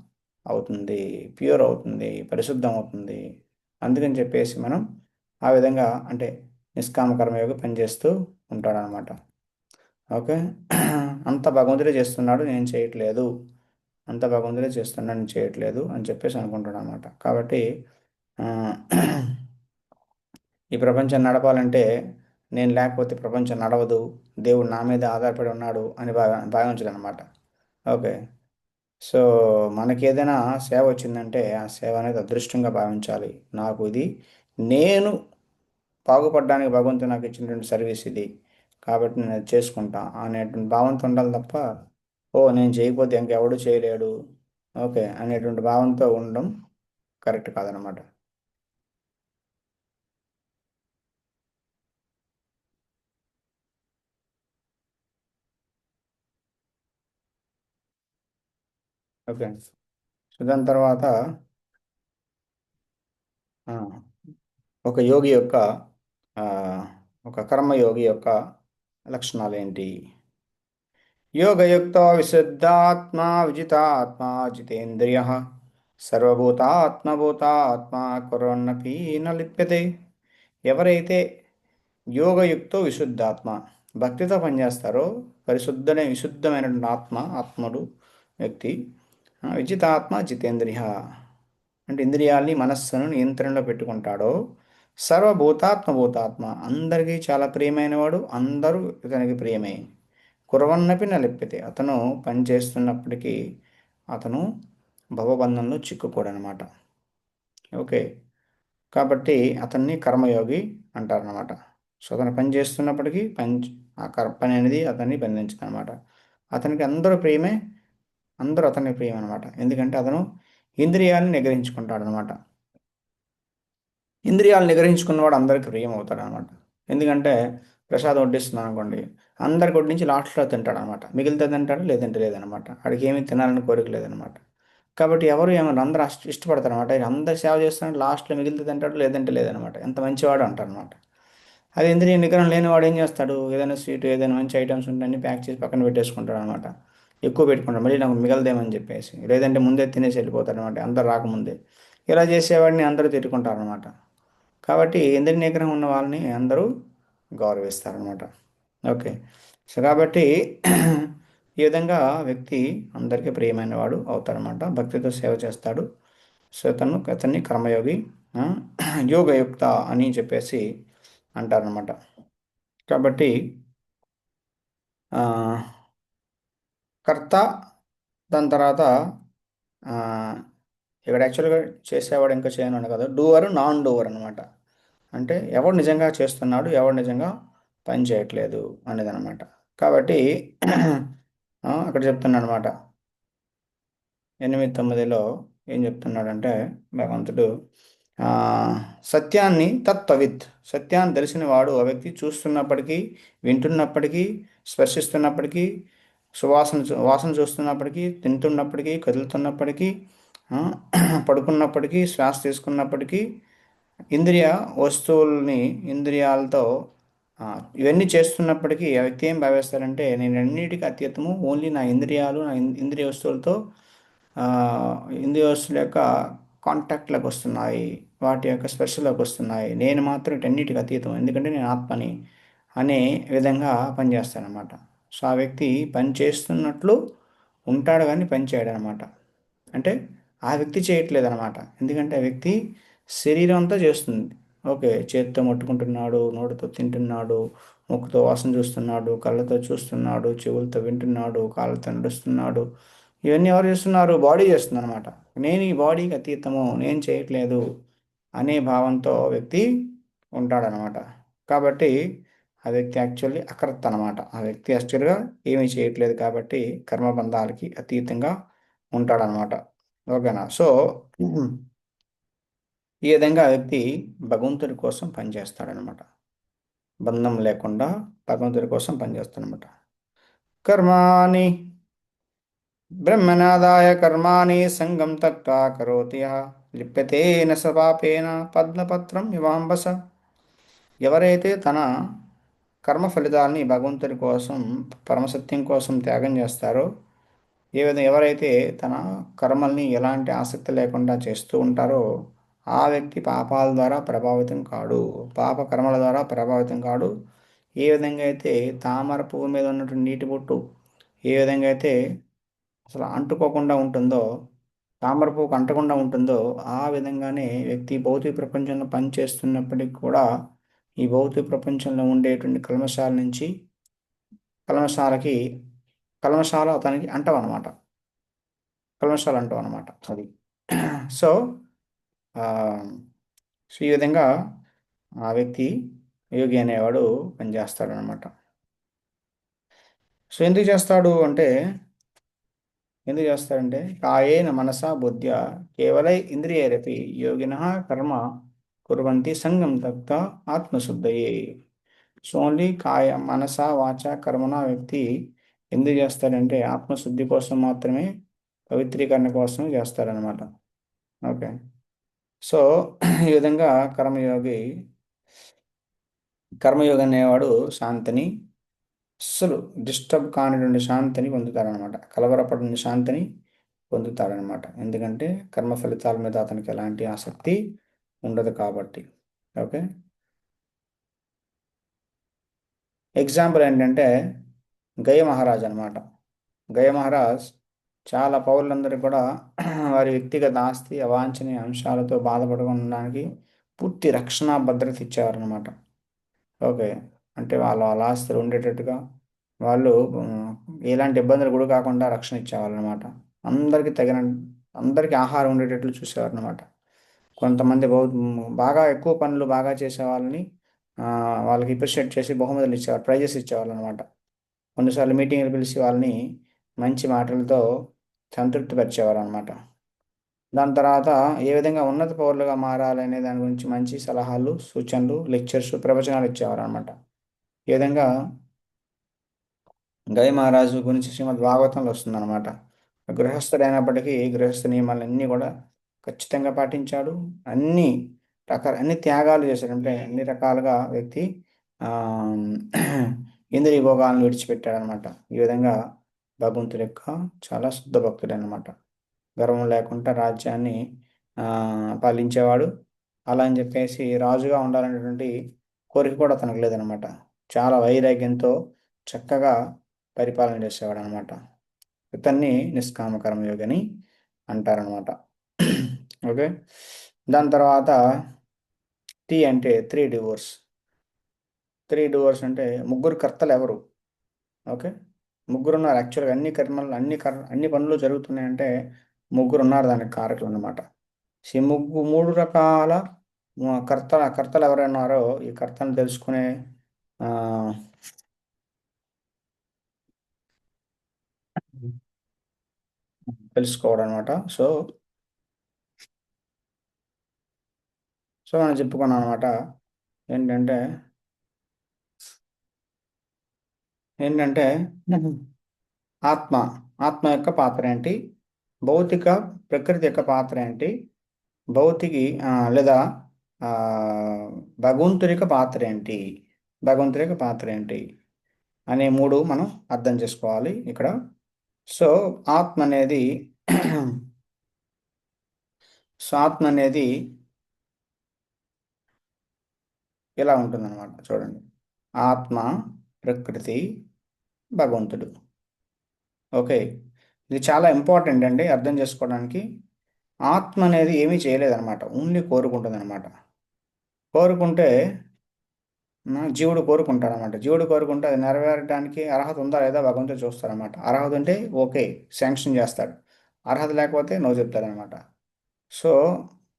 అవుతుంది, ప్యూర్ అవుతుంది, పరిశుద్ధం అవుతుంది. అందుకని చెప్పేసి మనం ఆ విధంగా అంటే నిష్కామ కర్మయోగి పనిచేస్తూ ఉంటాడనమాట. ఓకే. అంత భగవంతుడే చేస్తున్నాడు, నేను చేయట్లేదు. అంత భగవంతుడే చేస్తున్నాడు, నేను చేయట్లేదు అని చెప్పేసి అనుకుంటాడు అనమాట. కాబట్టి ఆ, ఈ ప్రపంచం నడపాలంటే నేను లేకపోతే ప్రపంచం నడవదు, దేవుడు నా మీద ఆధారపడి ఉన్నాడు అని భావించడం అనమాట. ఓకే. సో మనకి ఏదైనా సేవ వచ్చిందంటే ఆ సేవ అనేది అదృష్టంగా భావించాలి. నాకు ఇది నేను బాగుపడడానికి భగవంతుడు నాకు ఇచ్చినటువంటి సర్వీస్ ఇది, కాబట్టి నేను అది చేసుకుంటా అనేటువంటి భావంతో ఉండాలి తప్ప ఓ నేను చేయకపోతే ఇంకెవడు చేయలేడు ఓకే అనేటువంటి భావంతో ఉండడం కరెక్ట్ కాదనమాట. ఓకే. సో దాని తర్వాత ఆ, ఒక యోగి యొక్క ఆ, ఒక కర్మయోగి యొక్క లక్షణాలు ఏంటి? యోగయుక్త విశుద్ధాత్మా విజితాత్మా జితేంద్రియ సర్వభూతాత్మభూతాత్మా కుర్వన్నపి న లిప్యతే. ఎవరైతే యోగయుక్తో విశుద్ధాత్మ భక్తితో పనిచేస్తారో విశుద్ధమైనటువంటి ఆత్ముడు వ్యక్తి, విజితాత్మ జితేంద్రియ అంటే ఇంద్రియాల్ని మనస్సును నియంత్రణలో పెట్టుకుంటాడో, సర్వభూతాత్మభూతాత్మ అందరికీ చాలా ప్రియమైనవాడు, అందరూ ఇతనికి ప్రియమే. కురవన్నపి నలిప్పితే అతను పని చేస్తున్నప్పటికీ అతను భవబంధంలో చిక్కుకోడనమాట. ఓకే. కాబట్టి అతన్ని కర్మయోగి అంటారనమాట. సో అతను పని చేస్తున్నప్పటికీ పని అనేది అతన్ని బంధించదు అనమాట. అతనికి అందరూ ప్రియమే, అందరూ అతనికి ప్రియం అనమాట. ఎందుకంటే అతను ఇంద్రియాలను నిగ్రహించుకుంటాడు అనమాట. ఇంద్రియాలు నిగ్రహించుకున్నవాడు అందరికి ప్రియం అవుతాడు అనమాట. ఎందుకంటే ప్రసాదం వడ్డిస్తున్నాను అనుకోండి, అందరికి వడ్డించి లాస్ట్లో తింటాడు అనమాట. మిగిలితే తింటాడు, లేదంటే లేదనమాట. వాడికి ఏమీ తినాలని కోరిక లేదనమాట. కాబట్టి ఎవరు ఏమన్నా అందరూ ఇష్టపడతారు అనమాట. అందరు సేవ చేస్తున్నాడు, లాస్ట్లో మిగిలితే తింటాడు, లేదంటే లేదనమాట. ఎంత మంచివాడు అంటారు అనమాట. అది ఇంద్రియ నిగ్రహం లేని వాడు ఏం చేస్తాడు? ఏదైనా స్వీట్ ఏదైనా మంచి ఐటమ్స్ ఉంటే అన్ని ప్యాక్ చేసి పక్కన పెట్టేసుకుంటాడు అనమాట. ఎక్కువ పెట్టుకుంటాడు, మళ్ళీ నాకు మిగలదేమని చెప్పేసి. లేదంటే ముందే తినేసి వెళ్ళిపోతాడు అనమాట, అందరు రాకముందే. ఇలా చేసేవాడిని అందరూ తిట్టుకుంటారు అనమాట. కాబట్టి ఇంద్రియ నిగ్రహం ఉన్న వాళ్ళని అందరూ గౌరవిస్తారనమాట. ఓకే. సో కాబట్టి ఈ విధంగా వ్యక్తి అందరికీ ప్రియమైన వాడు అవుతాడనమాట. భక్తితో సేవ చేస్తాడు. సో అతన్ని కర్మయోగి, ఆ, యోగయుక్త అని చెప్పేసి అంటారనమాట. కాబట్టి ఆ, కర్త, దాని తర్వాత ఆ, ఇక్కడ యాక్చువల్గా చేసేవాడు ఇంకా చేయను కదా, డూవర్ నాన్ డూవర్ అనమాట. అంటే ఎవడు నిజంగా చేస్తున్నాడు, ఎవడు నిజంగా పని చేయట్లేదు అనేది అనమాట. కాబట్టి అక్కడ చెప్తున్నాడు అనమాట. 8:9లో ఏం చెప్తున్నాడంటే భగవంతుడు ఆ, సత్యాన్ని తత్వవిత్, సత్యాన్ని తెలిసిన వాడు ఆ వ్యక్తి చూస్తున్నప్పటికీ, వింటున్నప్పటికీ, స్పర్శిస్తున్నప్పటికీ, వాసన చూస్తున్నప్పటికీ, తింటున్నప్పటికీ, కదులుతున్నప్పటికీ, ఆ, పడుకున్నప్పటికీ, శ్వాస తీసుకున్నప్పటికీ, ఇంద్రియ వస్తువుల్ని ఇంద్రియాలతో ఆ, ఇవన్నీ చేస్తున్నప్పటికీ ఆ వ్యక్తి ఏం భావిస్తాడంటే నేను అన్నిటికీ అతీతము, ఓన్లీ నా ఇంద్రియాలు, నా ఇంద్రియ వస్తువులతో ఆ, ఇంద్రియ వస్తువుల యొక్క కాంటాక్ట్లోకి వస్తున్నాయి, వాటి యొక్క స్పర్శలోకి వస్తున్నాయి, నేను మాత్రం వీటన్నిటికి అతీతం ఎందుకంటే నేను ఆత్మని అనే విధంగా పనిచేస్తాడనమాట. సో ఆ వ్యక్తి పని చేస్తున్నట్లు ఉంటాడు కానీ పని చేయడు అనమాట. అంటే ఆ వ్యక్తి చేయట్లేదు అనమాట. ఎందుకంటే ఆ వ్యక్తి శరీరం అంతా చేస్తుంది. ఓకే, చేత్తో ముట్టుకుంటున్నాడు, నోటితో తింటున్నాడు, ముక్కుతో వాసన చూస్తున్నాడు, కళ్ళతో చూస్తున్నాడు, చెవులతో వింటున్నాడు, కాళ్ళతో నడుస్తున్నాడు. ఇవన్నీ ఎవరు చేస్తున్నారు? బాడీ చేస్తుంది అనమాట. నేను ఈ బాడీకి అతీతము, నేను చేయట్లేదు అనే భావంతో వ్యక్తి ఉంటాడనమాట. కాబట్టి ఆ వ్యక్తి యాక్చువల్లీ అకర్త అనమాట. ఆ వ్యక్తి యాక్చువల్గా ఏమీ చేయట్లేదు కాబట్టి కర్మబంధాలకి అతీతంగా ఉంటాడనమాట. ఓకేనా? సో ఈ విధంగా ఆ వ్యక్తి భగవంతుడి కోసం పనిచేస్తాడనమాట. బంధం లేకుండా భగవంతుడి కోసం పనిచేస్తాడనమాట. కర్మాణి బ్రహ్మనాదాయ కర్మాణి సంగం త్యక్త్వా కరోతి యః లిప్యతే న స పాపేన పద్మపత్రం ఇవాంబస. ఎవరైతే తన కర్మ ఫలితాలని భగవంతుడి కోసం, పరమసత్యం కోసం త్యాగం చేస్తారో, ఏ విధంగా ఎవరైతే తన కర్మల్ని ఎలాంటి ఆసక్తి లేకుండా చేస్తూ ఉంటారో ఆ వ్యక్తి పాపాల ద్వారా ప్రభావితం కాడు, పాప కర్మల ద్వారా ప్రభావితం కాడు. ఏ విధంగా అయితే తామర పువ్వు మీద ఉన్నటువంటి నీటి బొట్టు ఏ విధంగా అయితే అసలు అంటుకోకుండా ఉంటుందో, తామర పువ్వుకు అంటకుండా ఉంటుందో, ఆ విధంగానే వ్యక్తి భౌతిక ప్రపంచంలో పనిచేస్తున్నప్పటికీ కూడా ఈ భౌతిక ప్రపంచంలో ఉండేటువంటి కల్మషాల నుంచి కల్మషాలకి కల్మషాలు అతనికి అంటవన్నమాట. కల్మషాలు అంటవన్నమాట అది. సో ఆ, సో ఈ విధంగా ఆ వ్యక్తి యోగి అనేవాడు పనిచేస్తాడనమాట. సో ఎందుకు చేస్తాడంటే కాయేన మనసా బుద్ధ్య కేవలై ఇంద్రియైరపి యోగినః కర్మ కుర్వంతి సంగం తప్త ఆత్మశుద్ధయే. సో ఓన్లీ కాయ మనస వాచ కర్మన వ్యక్తి ఎందుకు చేస్తాడంటే ఆత్మశుద్ధి కోసం మాత్రమే, పవిత్రీకరణ కోసం చేస్తాడనమాట. ఓకే. సో ఈ విధంగా కర్మయోగి అనేవాడు శాంతిని, అస్సలు డిస్టర్బ్ కానిటువంటి శాంతిని పొందుతాడనమాట. కలవరపడిన శాంతిని పొందుతాడనమాట. ఎందుకంటే కర్మ ఫలితాల మీద అతనికి ఎలాంటి ఆసక్తి ఉండదు కాబట్టి. ఓకే. ఎగ్జాంపుల్ ఏంటంటే గయ మహారాజ్ అనమాట. గయ మహారాజ్ చాలా పౌరులందరూ కూడా వారి వ్యక్తిగత ఆస్తి అవాంఛనీయ అంశాలతో బాధపడకుండా పూర్తి రక్షణ భద్రత ఇచ్చేవారనమాట. ఓకే. అంటే వాళ్ళ ఆస్తులు ఉండేటట్టుగా వాళ్ళు ఎలాంటి ఇబ్బందులు కూడా కాకుండా రక్షణ ఇచ్చేవాళ్ళనమాట. అందరికీ తగిన అందరికీ ఆహారం ఉండేటట్లు చూసేవారనమాట. కొంతమంది బాగా ఎక్కువ పనులు బాగా చేసే వాళ్ళని వాళ్ళకి అప్రిషియేట్ చేసి బహుమతులు ఇచ్చేవారు, ప్రైజెస్ ఇచ్చేవాళ్ళు అనమాట. కొన్నిసార్లు మీటింగ్లు పిలిచి వాళ్ళని మంచి మాటలతో సంతృప్తిపరిచేవారు అనమాట. దాని తర్వాత ఏ విధంగా ఉన్నత పౌరులుగా మారాలనే దాని గురించి మంచి సలహాలు, సూచనలు, లెక్చర్స్, ప్రవచనాలు ఇచ్చేవారు అనమాట. ఈ విధంగా గయ మహారాజు గురించి శ్రీమద్ భాగవతంలో వస్తుందన్నమాట. గృహస్థుడైనప్పటికీ గృహస్థ నియమాలన్నీ కూడా ఖచ్చితంగా పాటించాడు. అన్ని అన్ని త్యాగాలు చేశాడు. అంటే అన్ని రకాలుగా వ్యక్తి ఆ, ఇంద్రియ భోగాలను విడిచిపెట్టాడనమాట. ఈ విధంగా భగవంతుడి యొక్క చాలా శుద్ధ భక్తుడు అనమాట. గర్వం లేకుండా రాజ్యాన్ని ఆ, పాలించేవాడు. అలా అని చెప్పేసి రాజుగా ఉండాలనేటువంటి కోరిక కూడా తనకు లేదనమాట. చాలా వైరాగ్యంతో చక్కగా పరిపాలన చేసేవాడు అనమాట. ఇతన్ని నిష్కామ కర్మయోగి అని అంటారనమాట. ఓకే. దాని తర్వాత టీ అంటే త్రీ డివోర్స్ అంటే ముగ్గురు కర్తలు ఎవరు? ఓకే. ముగ్గురు ఉన్నారు యాక్చువల్గా. అన్ని కర్మలు అన్ని పనులు జరుగుతున్నాయంటే ముగ్గురు ఉన్నారు దానికి కారకులు అనమాట. ఈ మూడు రకాల కర్తలు ఎవరున్నారో ఈ కర్తను తెలుసుకునే ఆ, తెలుసుకోవడం అనమాట. సో సో మనం చెప్పుకున్నాం అనమాట. ఏంటంటే ఏంటంటే ఆత్మ ఆత్మ యొక్క పాత్ర ఏంటి, భౌతిక ప్రకృతి యొక్క పాత్ర ఏంటి, భౌతికి లేదా ఆ, భగవంతుడి యొక్క పాత్ర ఏంటి, భగవంతుడి యొక్క పాత్ర ఏంటి అనే మూడు మనం అర్థం చేసుకోవాలి ఇక్కడ. సో ఆత్మ అనేది సో ఆత్మ అనేది ఇలా ఉంటుందన్నమాట. చూడండి, ఆత్మ, ప్రకృతి, భగవంతుడు. ఓకే. ఇది చాలా ఇంపార్టెంట్ అండి అర్థం చేసుకోవడానికి. ఆత్మ అనేది ఏమీ చేయలేదన్నమాట. ఓన్లీ కోరుకుంటుందన్నమాట. కోరుకుంటే జీవుడు కోరుకుంటాడనమాట. జీవుడు కోరుకుంటే అది నెరవేరడానికి అర్హత ఉందా లేదా భగవంతుడు చూస్తారనమాట. అర్హత ఉంటే ఓకే, శాంక్షన్ చేస్తాడు. అర్హత లేకపోతే నో చెప్తాడనమాట. సో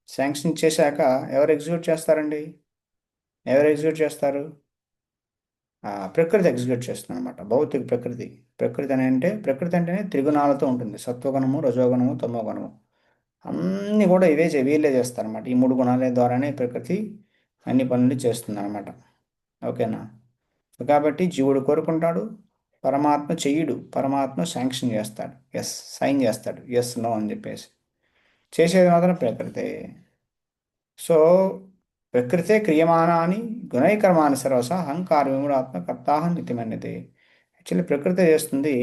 శాంక్షన్ చేశాక ఎవరు ఎగ్జిక్యూట్ చేస్తారండి? ఎవరు ఎగ్జిక్యూట్ చేస్తారు? ప్రకృతి ఎగ్జిక్యూట్ చేస్తుంది అనమాట. భౌతిక ప్రకృతి. ప్రకృతి అని అంటే ప్రకృతి అంటేనే త్రిగుణాలతో ఉంటుంది. సత్వగుణము, రజోగుణము, తమోగుణము. అన్నీ కూడా వీళ్ళే చేస్తారన్నమాట. ఈ మూడు గుణాల ద్వారానే ప్రకృతి అన్ని పనులు చేస్తుంది అనమాట. ఓకేనా? సో కాబట్టి జీవుడు కోరుకుంటాడు, పరమాత్మ చెయ్యడు. పరమాత్మ శాంక్షన్ చేస్తాడు, ఎస్ సైన్ చేస్తాడు, ఎస్ నో అని చెప్పేసి. చేసేది మాత్రం ప్రకృతే. సో ప్రకృతే క్రియమానాని గుణైకర్మాని సర్వస అహంకార విమూఢాత్మ కర్తాహం నితిమన్యతే. యాక్చువల్లీ ప్రకృతే చేస్తుంది.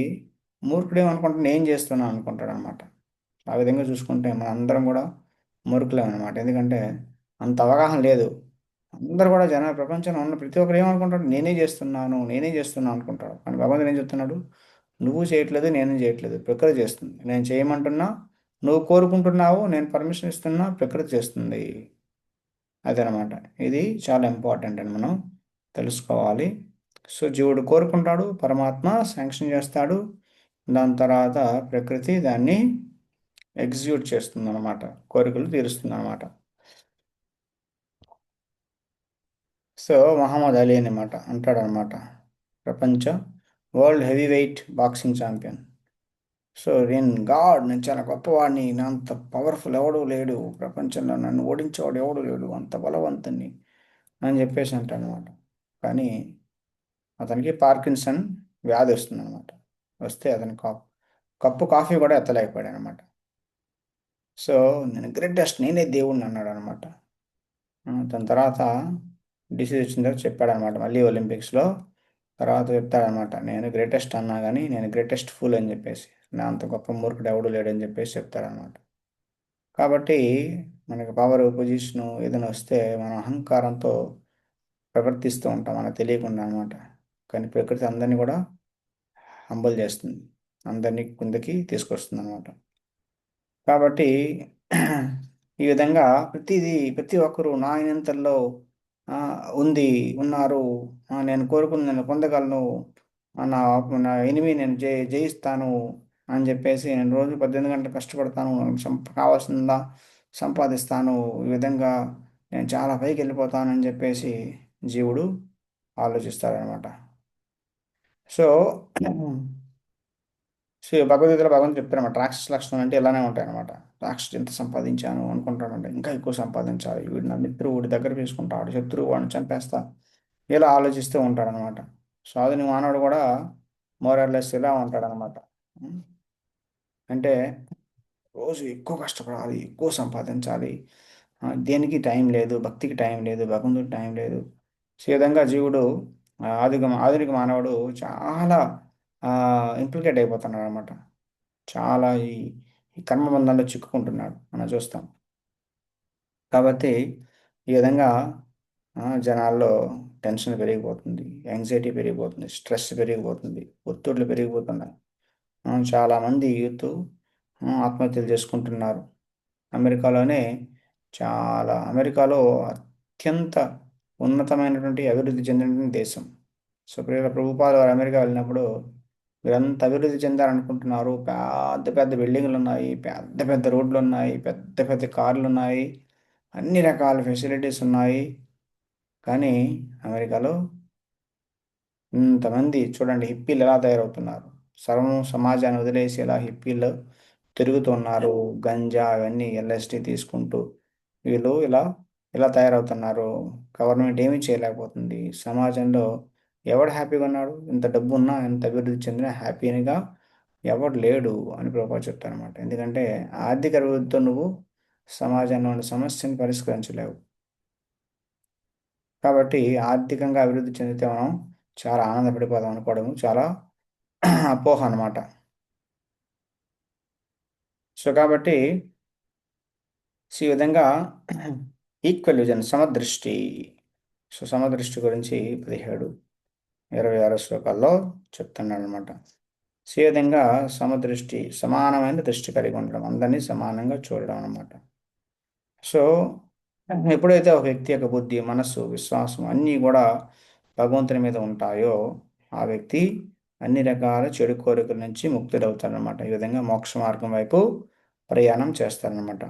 మూర్ఖుడు ఏమనుకుంటాడు, నేను చేస్తున్నాను అనుకుంటాడు అనమాట. ఆ విధంగా చూసుకుంటే మన అందరం కూడా మూర్ఖులేం అనమాట. ఎందుకంటే అంత అవగాహన లేదు. అందరూ కూడా ప్రపంచంలో ఉన్న ప్రతి ఒక్కరు ఏమనుకుంటాడు, నేనే చేస్తున్నాను నేనే చేస్తున్నాను అనుకుంటాడు. కానీ భగవంతుడు ఏం చెప్తున్నాడు, నువ్వు చేయట్లేదు, నేను చేయట్లేదు, ప్రకృతి చేస్తుంది. నేను చేయమంటున్నా, నువ్వు కోరుకుంటున్నావు, నేను పర్మిషన్ ఇస్తున్నా, ప్రకృతి చేస్తుంది. అదనమాట. ఇది చాలా ఇంపార్టెంట్ అని మనం తెలుసుకోవాలి. సో జీవుడు కోరుకుంటాడు, పరమాత్మ శాంక్షన్ చేస్తాడు. దాని తర్వాత ప్రకృతి దాన్ని ఎగ్జిక్యూట్ చేస్తుంది అనమాట. కోరికలు తీరుస్తుంది అనమాట. సో మహమ్మద్ అలీ అనమాట అంటాడనమాట, ప్రపంచ world heavy weight boxing champion. So నేను చాలా గొప్పవాడిని, నా అంత పవర్ఫుల్ ఎవడు లేడు ప్రపంచంలో, నన్ను ఓడించేవాడు ఎవడు లేడు, అంత బలవంతుని అని చెప్పేసి అంటాడనమాట. కానీ అతనికి పార్కిన్సన్ వ్యాధి వస్తుంది అనమాట. వస్తే అతని కప్పు కాఫీ కూడా ఎత్తలేకపోయాడు అనమాట. సో నేను గ్రేటెస్ట్, నేనే దేవుణ్ణి అన్నాడు అనమాట. దాని తర్వాత డిసీజ్ వచ్చిన తర్వాత చెప్పాడనమాట, మళ్ళీ ఒలింపిక్స్లో తర్వాత చెప్తాడనమాట, నేను గ్రేటెస్ట్ అన్నా కానీ నేను గ్రేటెస్ట్ ఫూల్ అని చెప్పేసి, నా అంత గొప్ప మూర్ఖుడు ఎవడు లేడని చెప్పేసి చెప్తాడనమాట. కాబట్టి మనకి పవర్ పొజిషను ఏదైనా వస్తే మనం అహంకారంతో ప్రవర్తిస్తూ ఉంటాం మనకు తెలియకుండా అనమాట. కానీ ప్రకృతి అందరినీ కూడా హంబల్ చేస్తుంది, అందరినీ కిందకి తీసుకొస్తుంది అనమాట. కాబట్టి ఈ విధంగా ప్రతి ఒక్కరూ నా ఇంతల్లో ఆ, ఉంది ఉన్నారు, నేను పొందగలను, నా నా ఎనిమి నేను జయిస్తాను అని చెప్పేసి, నేను రోజు 18 గంటలు కష్టపడతాను, నాకు కావాల్సిందా సంపాదిస్తాను, ఈ విధంగా నేను చాలా పైకి వెళ్ళిపోతానని చెప్పేసి జీవుడు ఆలోచిస్తాడనమాట. సో సో భగవద్గీతలో భగవంతుడు చెప్తారన్నమాట, రాక్షస లక్షణాలు అంటే ఇలానే ఉంటాయన్నమాట. రాక్షసుడు ఎంత సంపాదించాను అనుకుంటాడంటే ఇంకా ఎక్కువ సంపాదించాలి, వీడు నా మిత్రుడు, వీడి దగ్గర తీసుకుంటాడు, శత్రువు వాడిని చంపేస్తా, ఇలా ఆలోచిస్తూ ఉంటాడనమాట. సో ఆధునిక మానవుడు కూడా మోరల్లెస్ ఇలా ఉంటాడనమాట. ఉం? అంటే రోజు ఎక్కువ కష్టపడాలి, ఎక్కువ సంపాదించాలి, దేనికి టైం లేదు, భక్తికి టైం లేదు, భగవంతుడికి టైం లేదు. సో ఈ విధంగా జీవుడు ఆధునిక మానవుడు చాలా ఇంప్లికేట్ అయిపోతున్నాడు అనమాట. చాలా ఈ కర్మబంధంలో చిక్కుకుంటున్నాడు మనం చూస్తాం. కాబట్టి ఈ విధంగా జనాల్లో టెన్షన్ పెరిగిపోతుంది, యాంగ్జైటీ పెరిగిపోతుంది, స్ట్రెస్ పెరిగిపోతుంది, ఒత్తిడులు పెరిగిపోతున్నాయి. చాలామంది యూత్ ఆత్మహత్యలు చేసుకుంటున్నారు. అమెరికాలోనే అమెరికాలో అత్యంత ఉన్నతమైనటువంటి అభివృద్ధి చెందినటువంటి దేశం. సో ప్రభుపాద వారు అమెరికా వెళ్ళినప్పుడు, మీరంతా అభివృద్ధి చెందారనుకుంటున్నారు, పెద్ద పెద్ద బిల్డింగ్లు ఉన్నాయి, పెద్ద పెద్ద రోడ్లు ఉన్నాయి, పెద్ద పెద్ద కార్లు ఉన్నాయి, అన్ని రకాల ఫెసిలిటీస్ ఉన్నాయి. కానీ అమెరికాలో ఇంతమంది చూడండి, హిప్పీలు ఎలా తయారవుతున్నారు. సర్వం సమాజాన్ని వదిలేసి ఇలా హిప్పీలు తిరుగుతున్నారు, గంజా అవన్నీ ఎల్ఎస్డి తీసుకుంటూ వీళ్ళు ఇలా ఇలా తయారవుతున్నారు. గవర్నమెంట్ ఏమీ చేయలేకపోతుంది. సమాజంలో ఎవడు హ్యాపీగా ఉన్నాడు? ఇంత డబ్బు ఉన్నా, ఎంత అభివృద్ధి చెందినా హ్యాపీగా ఎవడు లేడు అని ప్రభుత్వం చెప్తారనమాట. ఎందుకంటే ఆర్థిక అభివృద్ధితో నువ్వు సమాజంలో ఉన్న సమస్యను పరిష్కరించలేవు. కాబట్టి ఆర్థికంగా అభివృద్ధి చెందితే మనం చాలా ఆనందపడిపోదాం అనుకోవడం చాలా అపోహ అనమాట. సో కాబట్టి ఈ విధంగా ఈక్వల్ విజన్, సమదృష్టి. సో సమదృష్టి గురించి 17, 26 శ్లోకాల్లో చెప్తున్నాడు అనమాట. సో ఈ విధంగా సమదృష్టి, సమానమైన దృష్టి కలిగి ఉండడం, అందరినీ సమానంగా చూడడం అన్నమాట. సో ఎప్పుడైతే ఒక వ్యక్తి యొక్క బుద్ధి, మనస్సు, విశ్వాసం అన్నీ కూడా భగవంతుని మీద ఉంటాయో, ఆ వ్యక్తి అన్ని రకాల చెడు కోరికల నుంచి ముక్తుడవుతాడనమాట. ఈ విధంగా మోక్ష మార్గం వైపు ప్రయాణం చేస్తారనమాట.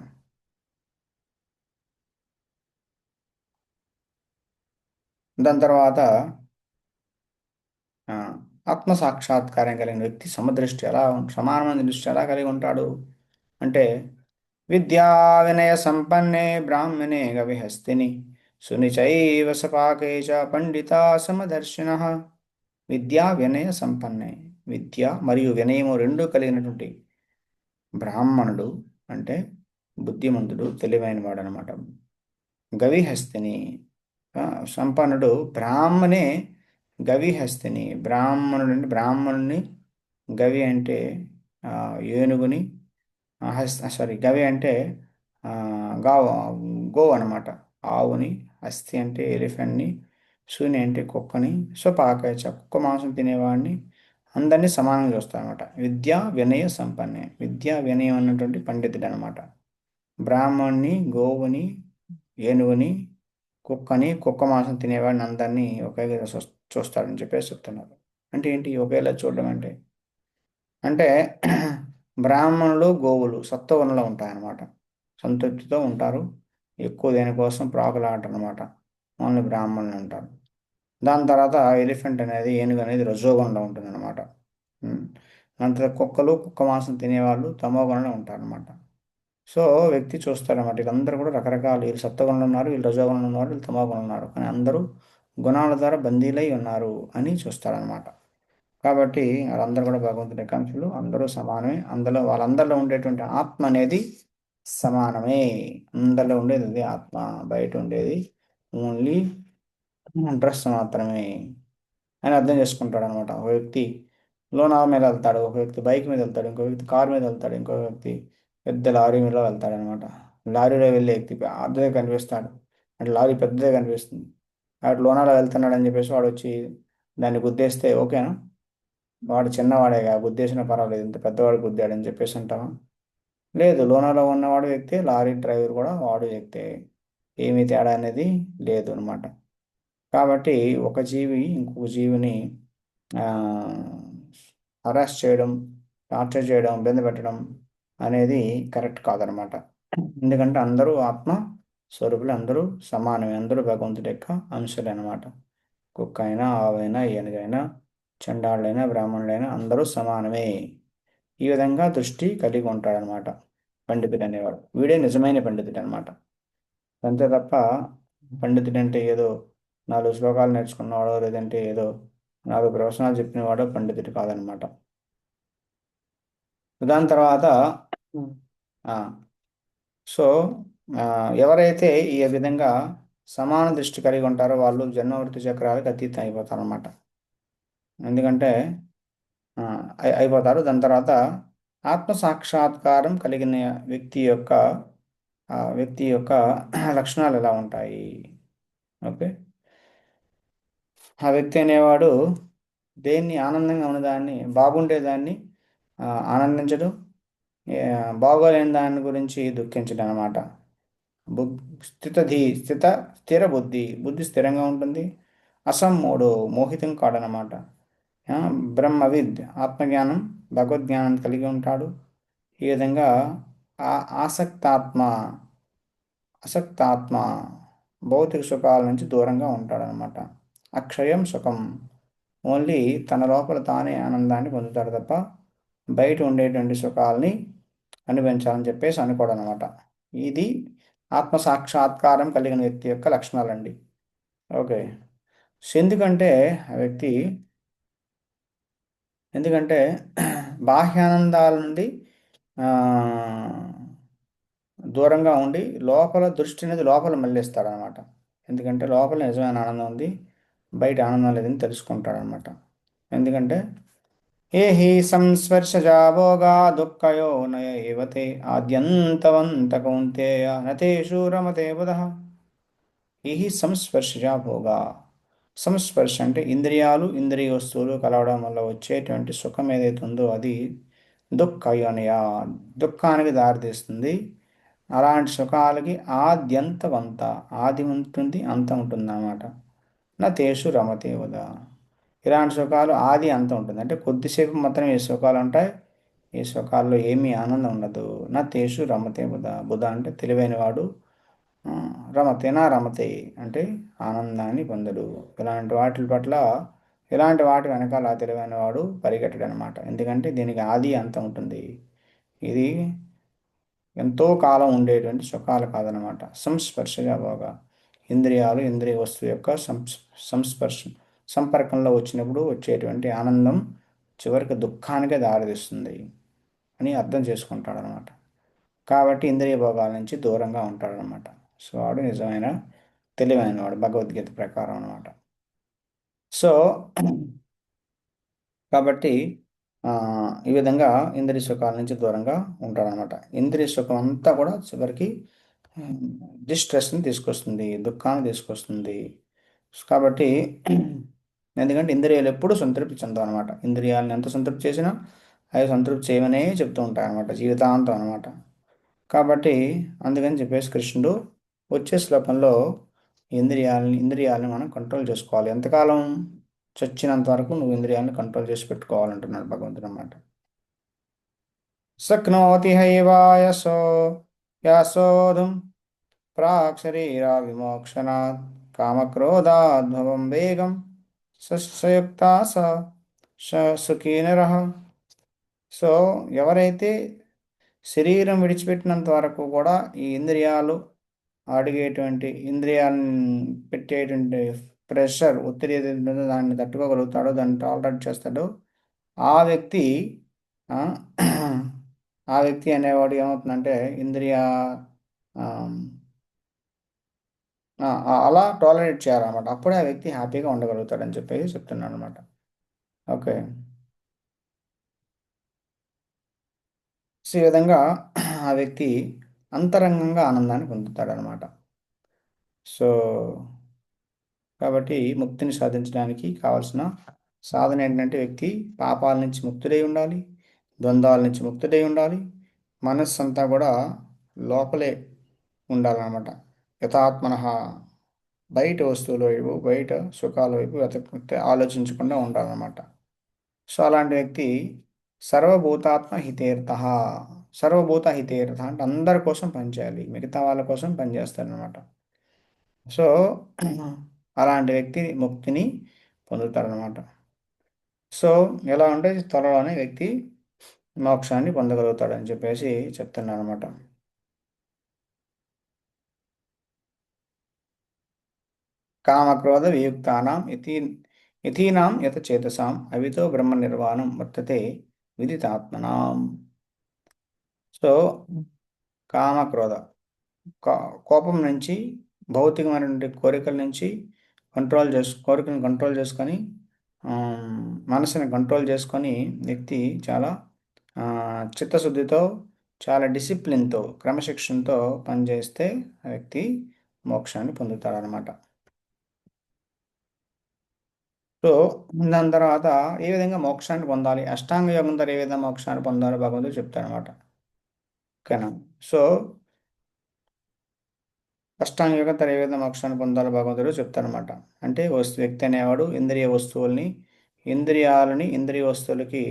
దాని తర్వాత ఆ, ఆత్మ సాక్షాత్కారం కలిగిన వ్యక్తి సమదృష్టి సమానమైన దృష్టి ఎలా కలిగి ఉంటాడు అంటే, విద్యా వినయ సంపన్నే బ్రాహ్మణే గవిహస్తిని సునిచైవ సపాకే చ పండితా సమదర్శిన. విద్యా వినయ సంపన్నే, విద్య మరియు వినయము రెండు కలిగినటువంటి బ్రాహ్మణుడు అంటే బుద్ధిమంతుడు, తెలివైన వాడు అనమాట. గవిహస్తిని ఆ, సంపన్నుడు బ్రాహ్మణే గవిహస్తిని. బ్రాహ్మణుడు అంటే బ్రాహ్మణుని, గవి అంటే ఆ, ఏనుగుని, సారీ గవి అంటే ఆ, గావు, గోవు అనమాట. ఆవుని, హస్తి అంటే ఎలిఫెంట్ని, శూని అంటే కుక్కని, స్వపాకచ కుక్క మాంసం తినేవాడిని, అందరినీ సమానంగా చూస్తారనమాట. విద్యా వినయ సంపన్నే, విద్యా వినయం అన్నటువంటి పండితుడు అనమాట. బ్రాహ్మణ్ణి, గోవుని, ఏనుగుని, కుక్కని, కుక్క మాంసం తినేవాడిని అందరినీ ఒకేలా చూస్తాడని చెప్పేసి చెప్తున్నారు. అంటే ఏంటి ఒకేలా చూడడం అంటే? అంటే బ్రాహ్మణులు, గోవులు సత్వగుణంలో ఉంటాయన్నమాట. సంతృప్తితో ఉంటారు. ఎక్కువ దేనికోసం ప్రాకులాడటం అనమాట. ఓన్లీ బ్రాహ్మణులు ఉంటారు. దాని తర్వాత ఎలిఫెంట్ అనేది, ఏనుగు అనేది రజోగుణంలో ఉంటుంది అనమాట. దాని తర్వాత కుక్కలు, కుక్క మాంసం తినేవాళ్ళు తమోగుణంలో ఉంటారన్నమాట. సో వ్యక్తి చూస్తారన్నమాట. వీళ్ళందరూ కూడా రకరకాల, వీళ్ళు సత్వగుణంలో ఉన్నారు, వీళ్ళు రజోగుణంలో ఉన్నారు, వీళ్ళు తమోగుణంలో ఉన్నారు, కానీ అందరూ గుణాల ద్వారా బందీలై ఉన్నారు అని చూస్తారనమాట. కాబట్టి వాళ్ళందరూ కూడా భగవంతుడి కాంక్షలు, అందరూ సమానమే. అందులో వాళ్ళందరిలో ఉండేటువంటి ఆత్మ అనేది సమానమే. అందరిలో ఉండేది అదే ఆత్మ, బయట ఉండేది ఓన్లీ డ్రెస్ మాత్రమే అని అర్థం చేసుకుంటాడు అనమాట. ఒక వ్యక్తి లోనాల మీద వెళ్తాడు, ఒక వ్యక్తి బైక్ మీద వెళ్తాడు, ఇంకో వ్యక్తి కార్ మీద వెళ్తాడు, ఇంకో వ్యక్తి పెద్ద లారీ మీద వెళ్తాడు అనమాట. లారీలో వెళ్ళే వ్యక్తి పెద్దదే కనిపిస్తాడు, అంటే లారీ పెద్దదే కనిపిస్తుంది. అటు లోనాల వెళ్తున్నాడు అని చెప్పేసి వాడు వచ్చి దాన్ని గుద్దేస్తే ఓకేనా? వాడు చిన్నవాడేగా, గుద్దేసినా పర్వాలేదు, ఇంత పెద్దవాడు గుద్దాడని చెప్పేసి అంటావా? లేదు, లోనాలో ఉన్నవాడు వ్యక్తి, లారీ డ్రైవర్ కూడా వాడు వ్యక్తే. ఏమీ తేడా అనేది లేదు అనమాట. కాబట్టి ఒక జీవి ఇంకొక జీవిని హరాస్ చేయడం, టార్చర్ చేయడం, ఇబ్బంది పెట్టడం అనేది కరెక్ట్ కాదనమాట. ఎందుకంటే అందరూ ఆత్మ స్వరూపులు, అందరూ సమానమే, అందరూ భగవంతుడి యొక్క అంశాలు అనమాట. కుక్క అయినా, ఆవైనా, ఏనుగైనా, చండాళ్ళైనా, బ్రాహ్మణులైనా అందరూ సమానమే. ఈ విధంగా దృష్టి కలిగి ఉంటాడనమాట పండితుడు అనేవాడు. వీడే నిజమైన పండితుడు అనమాట. అంతే తప్ప పండితుడు అంటే ఏదో నాలుగు శ్లోకాలు నేర్చుకున్నవాడో, లేదంటే ఏదో నాలుగు ప్రవచనాలు చెప్పినవాడో పండితుడు కాదనమాట. దాని తర్వాత ఆ, సో ఆ, ఎవరైతే ఈ విధంగా సమాన దృష్టి కలిగి ఉంటారో వాళ్ళు జన్మవృత్తి చక్రాలకు అతీతం అయిపోతారు అనమాట. ఎందుకంటే ఆ, అయిపోతారు. దాని తర్వాత ఆత్మ సాక్షాత్కారం కలిగిన వ్యక్తి యొక్క వ్యక్తి యొక్క లక్షణాలు ఎలా ఉంటాయి? ఓకే, ఆ వ్యక్తి అనేవాడు దేన్ని ఆనందంగా ఉన్నదాన్ని, బాగుండేదాన్ని ఆ, ఆనందించడు, ఏ, బాగోలేని దాని గురించి దుఃఖించడం అనమాట. బు స్థిర బుద్ధి, బుద్ధి స్థిరంగా ఉంటుంది. అసమ్మోడు, మోహితం కాడనమాట. ఆ, బ్రహ్మవిద్, ఆత్మజ్ఞానం, భగవద్జ్ఞానం కలిగి ఉంటాడు. ఈ విధంగా ఆ ఆసక్తాత్మ, అసక్తాత్మ భౌతిక సుఖాల నుంచి దూరంగా ఉంటాడనమాట. అక్షయం సుఖం, ఓన్లీ తన లోపల తానే ఆనందాన్ని పొందుతాడు తప్ప బయట ఉండేటువంటి సుఖాలని అనుభవించాలని చెప్పేసి అనుకోడు అనమాట. ఇది ఆత్మ సాక్షాత్కారం కలిగిన వ్యక్తి యొక్క లక్షణాలండి. ఓకే, సో ఎందుకంటే ఆ వ్యక్తి, ఎందుకంటే బాహ్యానందాల నుండి ఆ, దూరంగా ఉండి లోపల దృష్టి అనేది లోపల మళ్ళిస్తాడనమాట. ఎందుకంటే లోపల నిజమైన ఆనందం ఉంది, బయట ఆనందం లేదని తెలుసుకుంటాడనమాట. ఎందుకంటే ఏ హి సంస్పర్శజా భోగా దుఃఖయో నయ ఏవతే ఆద్యంతవంత కౌంతేయ నతేషు రమతే బుధః. ఏ హి సంస్పర్శజా భోగా, సంస్పర్శ అంటే ఇంద్రియాలు ఇంద్రియ వస్తువులు కలవడం వల్ల వచ్చేటువంటి సుఖం ఏదైతే ఉందో అది దుఃఖయోనియ, దుఃఖానికి దారితీస్తుంది. అలాంటి సుఖాలకి ఆద్యంతవంత, ఆది ఉంటుంది అంతం ఉంటుంది అన్నమాట. నా తేషు రమతే ఉదా, ఇలాంటి సుఖాలు ఆది అంతం ఉంటుంది అంటే కొద్దిసేపు మాత్రమే ఈ సుఖాలు ఉంటాయి. ఈ సుఖాల్లో ఏమీ ఆనందం ఉండదు. నా తేషు రమతే బుధ, బుధ అంటే తెలివైనవాడు. ఆ, రమతే నా రమతే అంటే ఆనందాన్ని పొందడు. ఇలాంటి వాటి పట్ల, ఇలాంటి వాటి వెనకాల తెలివైన వాడు పరిగెట్టడు అనమాట. ఎందుకంటే దీనికి ఆది అంతం ఉంటుంది. ఇది ఎంతో కాలం ఉండేటువంటి సుఖాలు కాదనమాట. సంస్పర్శగా బాగా ఇంద్రియాలు ఇంద్రియ వస్తువు యొక్క సంస్పర్శ సంపర్కంలో వచ్చినప్పుడు వచ్చేటువంటి ఆనందం చివరికి దుఃఖానికే దారితీస్తుంది అని అర్థం చేసుకుంటాడనమాట. కాబట్టి ఇంద్రియ భోగాల నుంచి దూరంగా ఉంటాడనమాట. సో వాడు నిజమైన తెలివైన వాడు భగవద్గీత ప్రకారం అనమాట. సో కాబట్టి ఆ, ఈ విధంగా ఇంద్రియ సుఖాల నుంచి దూరంగా ఉంటాడనమాట. ఇంద్రియ సుఖం అంతా కూడా చివరికి డిస్ట్రెస్ని తీసుకొస్తుంది, దుఃఖాన్ని తీసుకొస్తుంది. కాబట్టి ఎందుకంటే ఇంద్రియాలు ఎప్పుడు సంతృప్తి చెందవు అనమాట. ఇంద్రియాలను ఎంత సంతృప్తి చేసినా అవి సంతృప్తి చేయమనే చెప్తూ ఉంటాయి అనమాట, జీవితాంతం అనమాట. కాబట్టి అందుకని చెప్పేసి కృష్ణుడు వచ్చే శ్లోకంలో ఇంద్రియాలని మనం కంట్రోల్ చేసుకోవాలి. ఎంతకాలం? చచ్చినంత వరకు నువ్వు ఇంద్రియాలను కంట్రోల్ చేసి పెట్టుకోవాలంటున్నాడు భగవంతుడు అన్నమాట. శక్నోతి హైవాయసో యాసోధం ప్రాక్ శరీరా విమోక్షణాత్ కామక్రోధాద్భవం వేగం సయుక్త సుఖీ నరః. సో ఎవరైతే శరీరం విడిచిపెట్టినంత వరకు కూడా ఈ ఇంద్రియాలు అడిగేటువంటి ఇంద్రియాలను పెట్టేటువంటి ప్రెషర్, ఒత్తిడి ఏదైతే ఉంటుందో దాన్ని తట్టుకోగలుగుతాడో, దాన్ని టాలరేట్ చేస్తాడో ఆ వ్యక్తి ఆ, ఆ వ్యక్తి అనేవాడు ఏమవుతుందంటే ఇంద్రియ ఆ, అలా టాలరేట్ చేయాలన్నమాట. అప్పుడే ఆ వ్యక్తి హ్యాపీగా ఉండగలుగుతాడని చెప్పేసి చెప్తున్నాను అనమాట. ఓకే. సో ఈ విధంగా ఆ వ్యక్తి అంతరంగంగా ఆనందాన్ని పొందుతాడనమాట. సో కాబట్టి ముక్తిని సాధించడానికి కావాల్సిన సాధన ఏంటంటే వ్యక్తి పాపాల నుంచి ముక్తుడై ఉండాలి, ద్వంద్వాల నుంచి ముక్తుడై ఉండాలి, మనస్సు అంతా కూడా లోపలే ఉండాలన్నమాట. యథాత్మన బయట వస్తువుల వైపు, బయట సుఖాల వైపు ఆలోచించకుండా ఉండాలన్నమాట. సో అలాంటి వ్యక్తి సర్వభూతాత్మ హితేర్థ, సర్వభూత హితేర్థ అంటే అందరి కోసం పనిచేయాలి, మిగతా వాళ్ళ కోసం పనిచేస్తారనమాట. సో అలాంటి వ్యక్తి ముక్తిని పొందుతారనమాట. సో ఎలా అంటే త్వరలోనే వ్యక్తి మోక్షాన్ని పొందగలుగుతాడని చెప్పేసి చెప్తున్నాను అనమాట. కామక్రోధ వియుక్తానాం యతీనాం యత చేతసాం అవితో బ్రహ్మ నిర్వాణం వర్తతే విదితాత్మనాం. సో కామక్రోధ, కోపం నుంచి, భౌతికమైనటువంటి కోరికల నుంచి కోరికలను కంట్రోల్ చేసుకొని మనసుని కంట్రోల్ చేసుకొని వ్యక్తి చాలా ఆ, చిత్తశుద్ధితో, చాలా డిసిప్లిన్తో, క్రమశిక్షణతో పనిచేస్తే ఆ వ్యక్తి మోక్షాన్ని పొందుతాడనమాట. సో దాని తర్వాత ఏ విధంగా మోక్షాన్ని పొందాలి, అష్టాంగ యోగం ద్వారా ఏ విధంగా మోక్షాన్ని పొందాలో భగవంతుడు చెప్తాడనమాట. ఓకేనా? సో అష్టాంగ యోగం ద్వారా ఏ విధంగా మోక్షాన్ని పొందాలో భగవంతుడు చెప్తాడనమాట. అంటే వ్యక్తి అనేవాడు ఇంద్రియ వస్తువుల్ని, ఇంద్రియ వస్తువులకి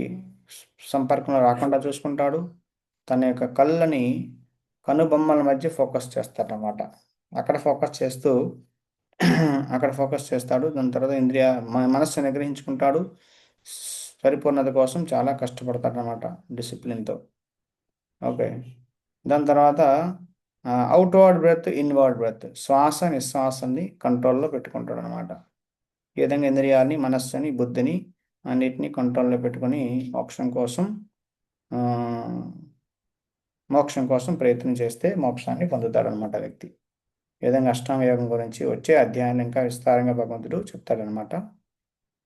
సంపర్కంలో రాకుండా చూసుకుంటాడు. తన యొక్క కళ్ళని కనుబొమ్మల మధ్య ఫోకస్ చేస్తాడనమాట. అక్కడ ఫోకస్ చేస్తూ అక్కడ ఫోకస్ చేస్తాడు. దాని తర్వాత మనస్సు నిగ్రహించుకుంటాడు. పరిపూర్ణత కోసం చాలా కష్టపడతాడనమాట డిసిప్లిన్తో. ఓకే. దాని తర్వాత అవుట్వర్డ్ బ్రెత్, ఇన్వర్డ్ బ్రెత్, శ్వాస నిశ్వాసాన్ని కంట్రోల్లో పెట్టుకుంటాడు అనమాట. ఈ విధంగా ఇంద్రియాలని, మనస్సుని, బుద్ధిని అన్నిటినీ కంట్రోల్లో పెట్టుకొని ఆ, మోక్షం కోసం ప్రయత్నం చేస్తే మోక్షాన్ని పొందుతాడనమాట వ్యక్తి. ఈ విధంగా అష్టాంగ యోగం గురించి వచ్చే అధ్యాయంలో ఇంకా విస్తారంగా భగవంతుడు చెప్తాడనమాట.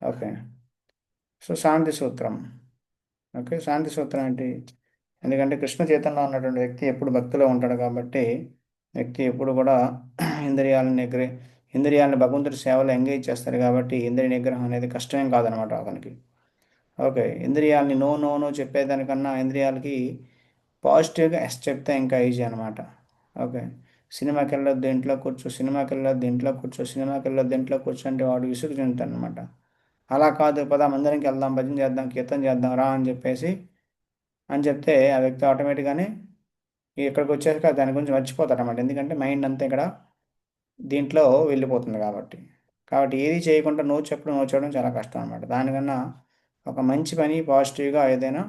ఓకే. సో శాంతి సూత్రం. ఓకే. శాంతి సూత్రం ఏంటి? ఎందుకంటే కృష్ణ చైతన్యంలో ఉన్నటువంటి వ్యక్తి ఎప్పుడు భక్తిలో ఉంటాడు కాబట్టి వ్యక్తి ఎప్పుడు కూడా ఇంద్రియాలను ఇంద్రియాలను భగవంతుడి సేవలో ఎంగేజ్ చేస్తారు కాబట్టి ఇంద్రియ నిగ్రహం అనేది కష్టమేం కాదనమాట అతనికి. ఓకే. ఇంద్రియాలని నో నో నో చెప్పేదానికన్నా ఇంద్రియాలకి పాజిటివ్గా ఎస్ చెప్తే ఇంకా ఈజీ అనమాట. ఓకే. సినిమాకి వెళ్ళొద్దు ఇంట్లో కూర్చో, సినిమాకి వెళ్ళొద్దు ఇంట్లో కూర్చో, సినిమాకి వెళ్ళొద్దు ఇంట్లో కూర్చో అంటే వాడు విసుగు చెందుతాడు అనమాట. అలా కాదు, పద మందిరంకి వెళ్దాం, భజన చేద్దాం, కీర్తన చేద్దాం రా అని చెప్పేసి అని చెప్తే ఆ వ్యక్తి ఆటోమేటిక్గానే ఇక్కడికి వచ్చాక దాని గురించి మర్చిపోతాడు అనమాట. ఎందుకంటే మైండ్ అంతా ఇక్కడ దీంట్లో వెళ్ళిపోతుంది కాబట్టి. కాబట్టి ఏది చేయకుండా నో చెప్పడం, నో చేయడం చాలా కష్టం అనమాట. దానికన్నా ఒక మంచి పని పాజిటివ్‌గా ఏదైనా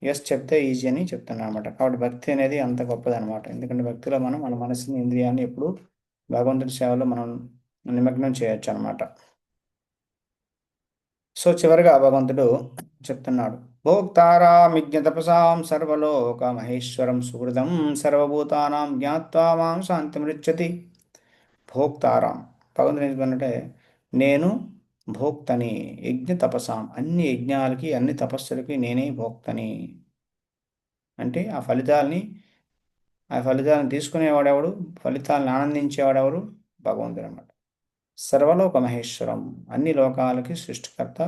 యెస్ చెప్తే ఈజీ అని చెప్తున్నాను అనమాట. కాబట్టి భక్తి అనేది అంత గొప్పదనమాట. ఎందుకంటే భక్తిలో మనం మన మనసుని, ఇంద్రియాన్ని ఎప్పుడూ భగవంతుడి సేవలో మనం నిమగ్నం చేయొచ్చనమాట. సో, చివరగా భగవంతుడు చెప్తున్నాడు. భోక్తారామిజ్ఞతపసాం సర్వలోక మహేశ్వరం సుహృదం సర్వభూతానాం జ్ఞాత్వా మాం శాంతిమృచ్చతి. భోక్తారాం భగవంతుడు ఏం చెప్పారంటే నేను భోక్తని యజ్ఞ తపసాం అన్ని యజ్ఞాలకి అన్ని తపస్సులకి నేనే భోక్తని. అంటే ఆ ఫలితాలను తీసుకునేవాడెవడు, ఫలితాలను ఆనందించేవాడెవరు, భగవంతుడు అన్నమాట. సర్వలోక మహేశ్వరం అన్ని లోకాలకి సృష్టికర్త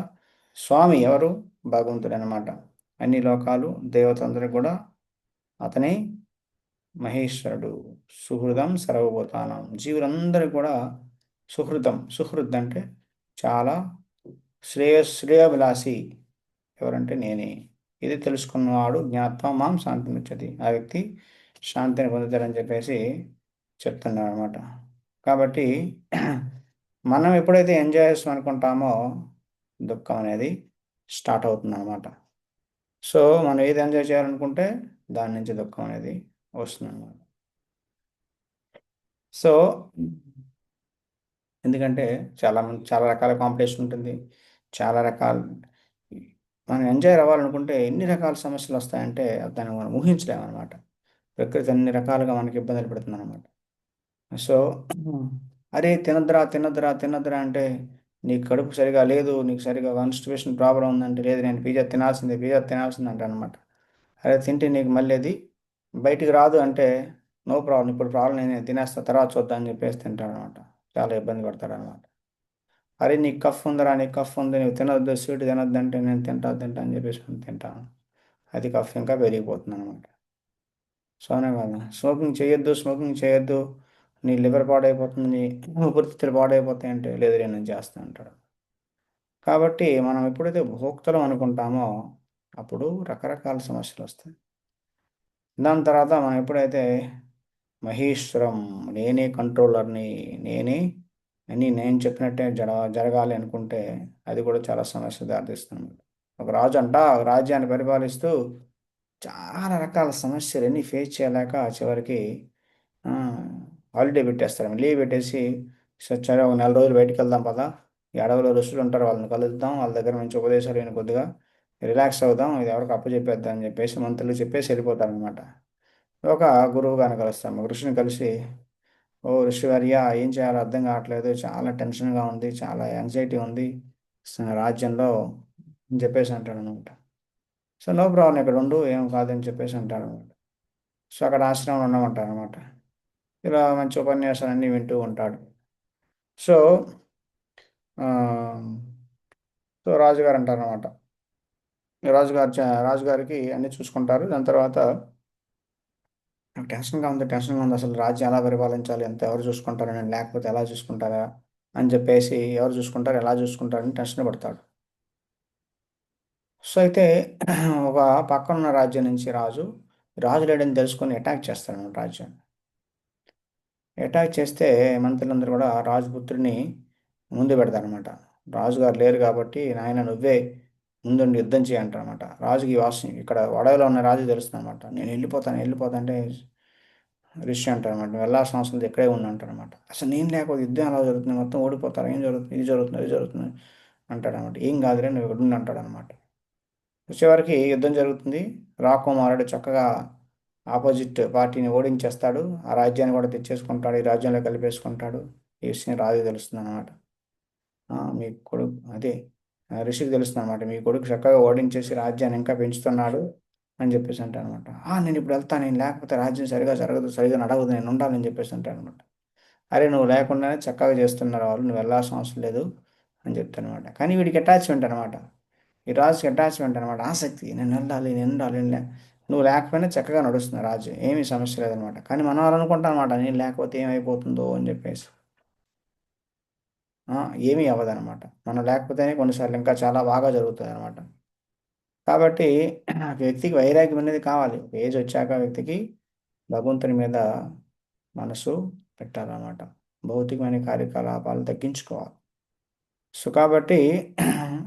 స్వామి ఎవరు, భగవంతుడు అనమాట. అన్ని లోకాలు దేవతలందరూ కూడా అతనే మహేశ్వరుడు. సుహృదం సర్వభూతానం జీవులందరూ కూడా సుహృద్ అంటే చాలా శ్రేయోభిలాషి ఎవరంటే నేనే. ఇది తెలుసుకున్నవాడు జ్ఞాత్వా మాం శాంతిముచ్యతి. ఆ వ్యక్తి శాంతిని పొందుతారని చెప్పేసి చెప్తున్నాడు అనమాట. కాబట్టి మనం ఎప్పుడైతే ఎంజాయ్ చేస్తాం అనుకుంటామో దుఃఖం అనేది స్టార్ట్ అవుతుంది అనమాట. సో మనం ఏది ఎంజాయ్ చేయాలనుకుంటే దాని నుంచి దుఃఖం అనేది వస్తుంది అనమాట. సో ఎందుకంటే చాలా రకాల కాంపిటీషన్ ఉంటుంది. చాలా రకాల మనం ఎంజాయ్ అవ్వాలనుకుంటే ఎన్ని రకాల సమస్యలు వస్తాయంటే దాన్ని మనం ఊహించలేమన్నమాట. ప్రకృతి అన్ని రకాలుగా మనకి ఇబ్బందులు పెడుతుందన్నమాట. సో అరే తినొద్దురా తినొద్దురా తినొద్దురా అంటే నీకు కడుపు సరిగా లేదు, నీకు సరిగా కాన్స్టిపేషన్ ప్రాబ్లం ఉందంటే లేదు నేను పిజ్జా తినాల్సిందే అంటానమాట. అరే తింటే నీకు మళ్ళీ అది బయటికి రాదు అంటే నో ప్రాబ్లం, ఇప్పుడు ప్రాబ్లం నేను తినేస్తా తర్వాత చూద్దాం అని చెప్పేసి తింటాడనమాట. చాలా ఇబ్బంది పడతాడనమాట. అరే నీకు కఫ్ ఉందిరా, నీకు కఫ్ ఉంది, నువ్వు తినొద్దు స్వీట్ తినొద్దు అంటే నేను తింటా అని చెప్పేసి నేను తింటాను. అది కఫ్ ఇంకా పెరిగిపోతుంది అనమాట. సో అనే కదా స్మోకింగ్ చేయొద్దు, నీ లివర్ పాడైపోతుంది, నీ ఊపిరితిత్తులు పాడైపోతాయి అంటే లేదు నేను చేస్తా అంటాడు. కాబట్టి మనం ఎప్పుడైతే భోక్తలం అనుకుంటామో అప్పుడు రకరకాల సమస్యలు వస్తాయి. దాని తర్వాత మనం ఎప్పుడైతే మహేశ్వరం నేనే కంట్రోలర్ని, నేనే అని నేను చెప్పినట్టే జరగాలి అనుకుంటే అది కూడా చాలా సమస్య దారితీస్తుంది. ఒక రాజు అంట ఒక రాజ్యాన్ని పరిపాలిస్తూ చాలా రకాల సమస్యలన్నీ ఫేస్ చేయలేక చివరికి ఆ, హాలిడే పెట్టేస్తారు, లీవ్ పెట్టేసి సరే ఒక నెల రోజులు బయటికి వెళ్దాం పదా, ఈ అడవిలో ఋషులు ఉంటారు వాళ్ళని కలుద్దాం, వాళ్ళ దగ్గర నుంచి ఉపదేశాలు విని కొద్దిగా రిలాక్స్ అవుదాం, ఇది ఎవరికి అప్పచెప్పేద్దాం అని చెప్పేసి మంత్రులు చెప్పేసి వెళ్ళిపోతారనమాట. ఒక గురువు గారిని కలుస్తాం, ఒక ఋషిని కలిసి ఓ ఋషివర్య ఏం చేయాలో అర్థం కావట్లేదు, చాలా టెన్షన్గా ఉంది, చాలా యాంగ్జైటీ ఉంది రాజ్యంలో అని చెప్పేసి అంటాడు అనమాట. సో నో ప్రాబ్లం ఇక్కడ ఉండు ఏం కాదని చెప్పేసి అంటాడు అనమాట. సో అక్కడ ఆశ్రమంలో ఉండమంటారు అనమాట. ఇలా మంచి ఉపన్యాసాలన్నీ వింటూ ఉంటాడు. సో ఆ, సో రాజుగారు అంటారు అనమాట. రాజుగారికి అన్ని చూసుకుంటారు. దాని తర్వాత నాకు టెన్షన్గా ఉంది అసలు రాజ్యం ఎలా పరిపాలించాలి, ఎవరు చూసుకుంటారు నేను లేకపోతే ఎలా చూసుకుంటారా అని చెప్పేసి ఎవరు చూసుకుంటారు ఎలా చూసుకుంటారని టెన్షన్ పడతాడు. సో అయితే ఒక పక్కనున్న రాజ్యం నుంచి రాజు లేడని తెలుసుకొని అటాక్ చేస్తాడు అన్నమాట రాజ్యాన్ని. అటాక్ చేస్తే మంత్రులందరూ కూడా రాజపుత్రుని ముందు పెడతారనమాట. రాజుగారు లేరు కాబట్టి నాయన నువ్వే ముందుండి యుద్ధం చేయంటారనమాట. రాజుకి ఈ వాసన ఇక్కడ అడవిలో ఉన్న రాజు తెలుస్తుంది అనమాట. నేను వెళ్ళిపోతా అంటే ఋషి అంటారనమాట. నువ్వు వెళ్ళాల్సిన అవసరం లేదు, ఇక్కడే ఉండి అంటారనమాట. అసలు నేను లేకపోతే యుద్ధం ఎలా జరుగుతుంది, మొత్తం ఓడిపోతారు, ఏం జరుగుతుంది, ఇది జరుగుతుంది అంటాడనమాట. ఏం కాదులే నువ్వు ఇక్కడ ఉండి అంటాడనమాట. చివరికి యుద్ధం జరుగుతుంది. రాకుమారుడు చక్కగా ఆపోజిట్ పార్టీని ఓడించేస్తాడు, ఆ రాజ్యాన్ని కూడా తెచ్చేసుకుంటాడు, ఈ రాజ్యంలో కలిపేసుకుంటాడు. ఈ విషయం రాజు తెలుస్తుంది అనమాట. మీ కొడుకు అదే ఋషికి తెలుస్తుంది అనమాట, మీ కొడుకు చక్కగా ఓడించేసి రాజ్యాన్ని ఇంకా పెంచుతున్నాడు అని చెప్పేసి అంటాడు అనమాట. నేను ఇప్పుడు వెళ్తాను, నేను లేకపోతే రాజ్యం సరిగా జరగదు, సరిగా నడవదు, నేను ఉండాలని చెప్పేసి అంటాడు అనమాట. అరే నువ్వు లేకుండానే చక్కగా చేస్తున్నారు వాళ్ళు, నువ్వు వెళ్ళాల్సిన అవసరం లేదు అని చెప్తానమాట. కానీ వీడికి అటాచ్మెంట్ అనమాట. ఈ రాజుకి అటాచ్మెంట్ అనమాట, ఆసక్తి, నేను వెళ్ళాలి, నేను ఉండాలి, నువ్వు లేకపోయినా చక్కగా నడుస్తుంది రాజు, ఏమీ సమస్య లేదనమాట. కానీ మనం వాళ్ళు అనుకుంటాం అనమాట, నేను లేకపోతే ఏమైపోతుందో అని చెప్పేసి. ఆ, ఏమీ అవ్వదనమాట. మనం లేకపోతేనే కొన్నిసార్లు ఇంకా చాలా బాగా జరుగుతుంది అనమాట. కాబట్టి ఆ వ్యక్తికి వైరాగ్యం అనేది కావాలి. ఒక ఏజ్ వచ్చాక వ్యక్తికి భగవంతుని మీద మనసు పెట్టాలన్నమాట. భౌతికమైన కార్యకలాపాలు తగ్గించుకోవాలి. సో కాబట్టి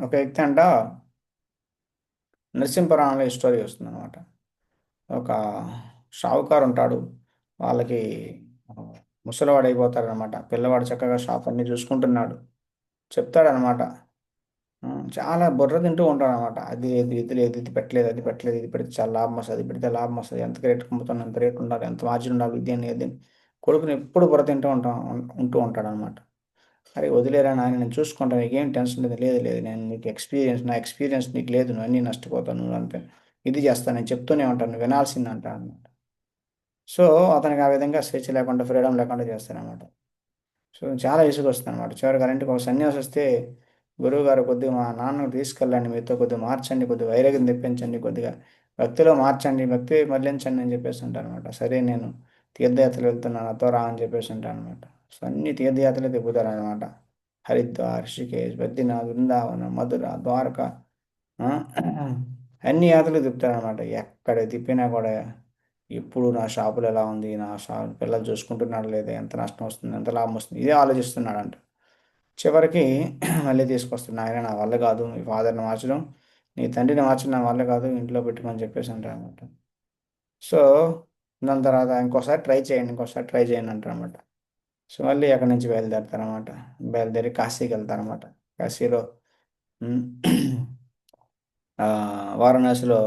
ఒక వ్యక్తి అంట నరసింహపురాణంలో ఈ స్టోరీ వస్తుందన్నమాట. ఒక షావుకారు ఉంటాడు. వాళ్ళకి ఆ, ముసలివాడు అయిపోతాడనమాట. పిల్లవాడు చక్కగా షాప్ అన్ని చూసుకుంటున్నాడు. చెప్తాడనమాట. చాలా బుర్ర తింటూ ఉంటాడు అనమాట. అది లేదు ఇది లేదు, ఇది పెట్టలేదు, అది పెట్టలేదు, ఇది పెడితే చాలా లాభం వస్తుంది, అది పెడితే లాభం వస్తుంది, ఎంత రేటు అమ్ముతాను, ఎంత రేటు ఉండాలి, ఎంత మార్జిన్ ఉండాలి, ఇది అని అది అని. కొడుకుని ఎప్పుడు బుర్ర తింటూ ఉంటూ ఉంటాడు అనమాట. అరే వదిలేరా నాయన, నేను చూసుకుంటాను, నీకేం టెన్షన్ లేదు, లేదు లేదు, నేను నీకు ఎక్స్పీరియన్స్, నా ఎక్స్పీరియన్స్ నీకు లేదు, నువ్వు అన్నీ నష్టపోతాను, నువ్వు అంతే ఇది చేస్తాను, నేను చెప్తూనే ఉంటాను, నువ్వు వినాల్సింది అంటాను అనమాట. సో అతనికి ఆ విధంగా స్వేచ్ఛ లేకుండా, ఫ్రీడమ్ లేకుండా చేస్తానమాట. సో చాలా విసుగు వస్తుంది అనమాట. చివరికి అలాంటికి ఒక సన్యాసి వస్తే, గురువు గారు కొద్దిగా మా నాన్నకు తీసుకెళ్ళండి, మీతో కొద్దిగా మార్చండి, కొద్దిగా వైరాగ్యం తెప్పించండి, కొద్దిగా భక్తిలో మార్చండి, భక్తి మళ్ళించండి అని చెప్పేసి ఉంటాను అనమాట. సరే నేను తీర్థయాత్రలు వెళ్తున్నాను, నాతో రా అని చెప్పేసి ఉంటాను అనమాట. సో అన్ని తీర్థయాత్రలు తిప్పుతారు అనమాట. హరిద్వార్, ఋషికేశ్, బద్రీనాథ్, బృందావనం, మధుర, ద్వారక, ఆ, అన్ని యాత్రలు తిప్పుతారు అనమాట. ఎక్కడ తిప్పినా కూడా ఇప్పుడు నా షాపులు ఎలా ఉంది, నా షాప్ పిల్లలు చూసుకుంటున్నాడు లేదా, ఎంత నష్టం వస్తుంది, ఎంత లాభం వస్తుంది, ఇదే ఆలోచిస్తున్నాడంట. చివరికి మళ్ళీ తీసుకొస్తున్నా, ఆయన నా వల్ల కాదు, మీ ఫాదర్ని మార్చడం, నీ తండ్రిని మార్చడం నా వల్ల కాదు, ఇంట్లో పెట్టుకొని చెప్పేసి అంటారు అనమాట. సో దాని తర్వాత ఇంకోసారి ట్రై చేయండి, ఇంకోసారి ట్రై చేయండి అంటారు అనమాట. సో మళ్ళీ అక్కడి నుంచి బయలుదేరుతారనమాట. బయలుదేరి కాశీకి వెళ్తారనమాట. కాశీలో ఉమ్, ఆ, వారణాసిలో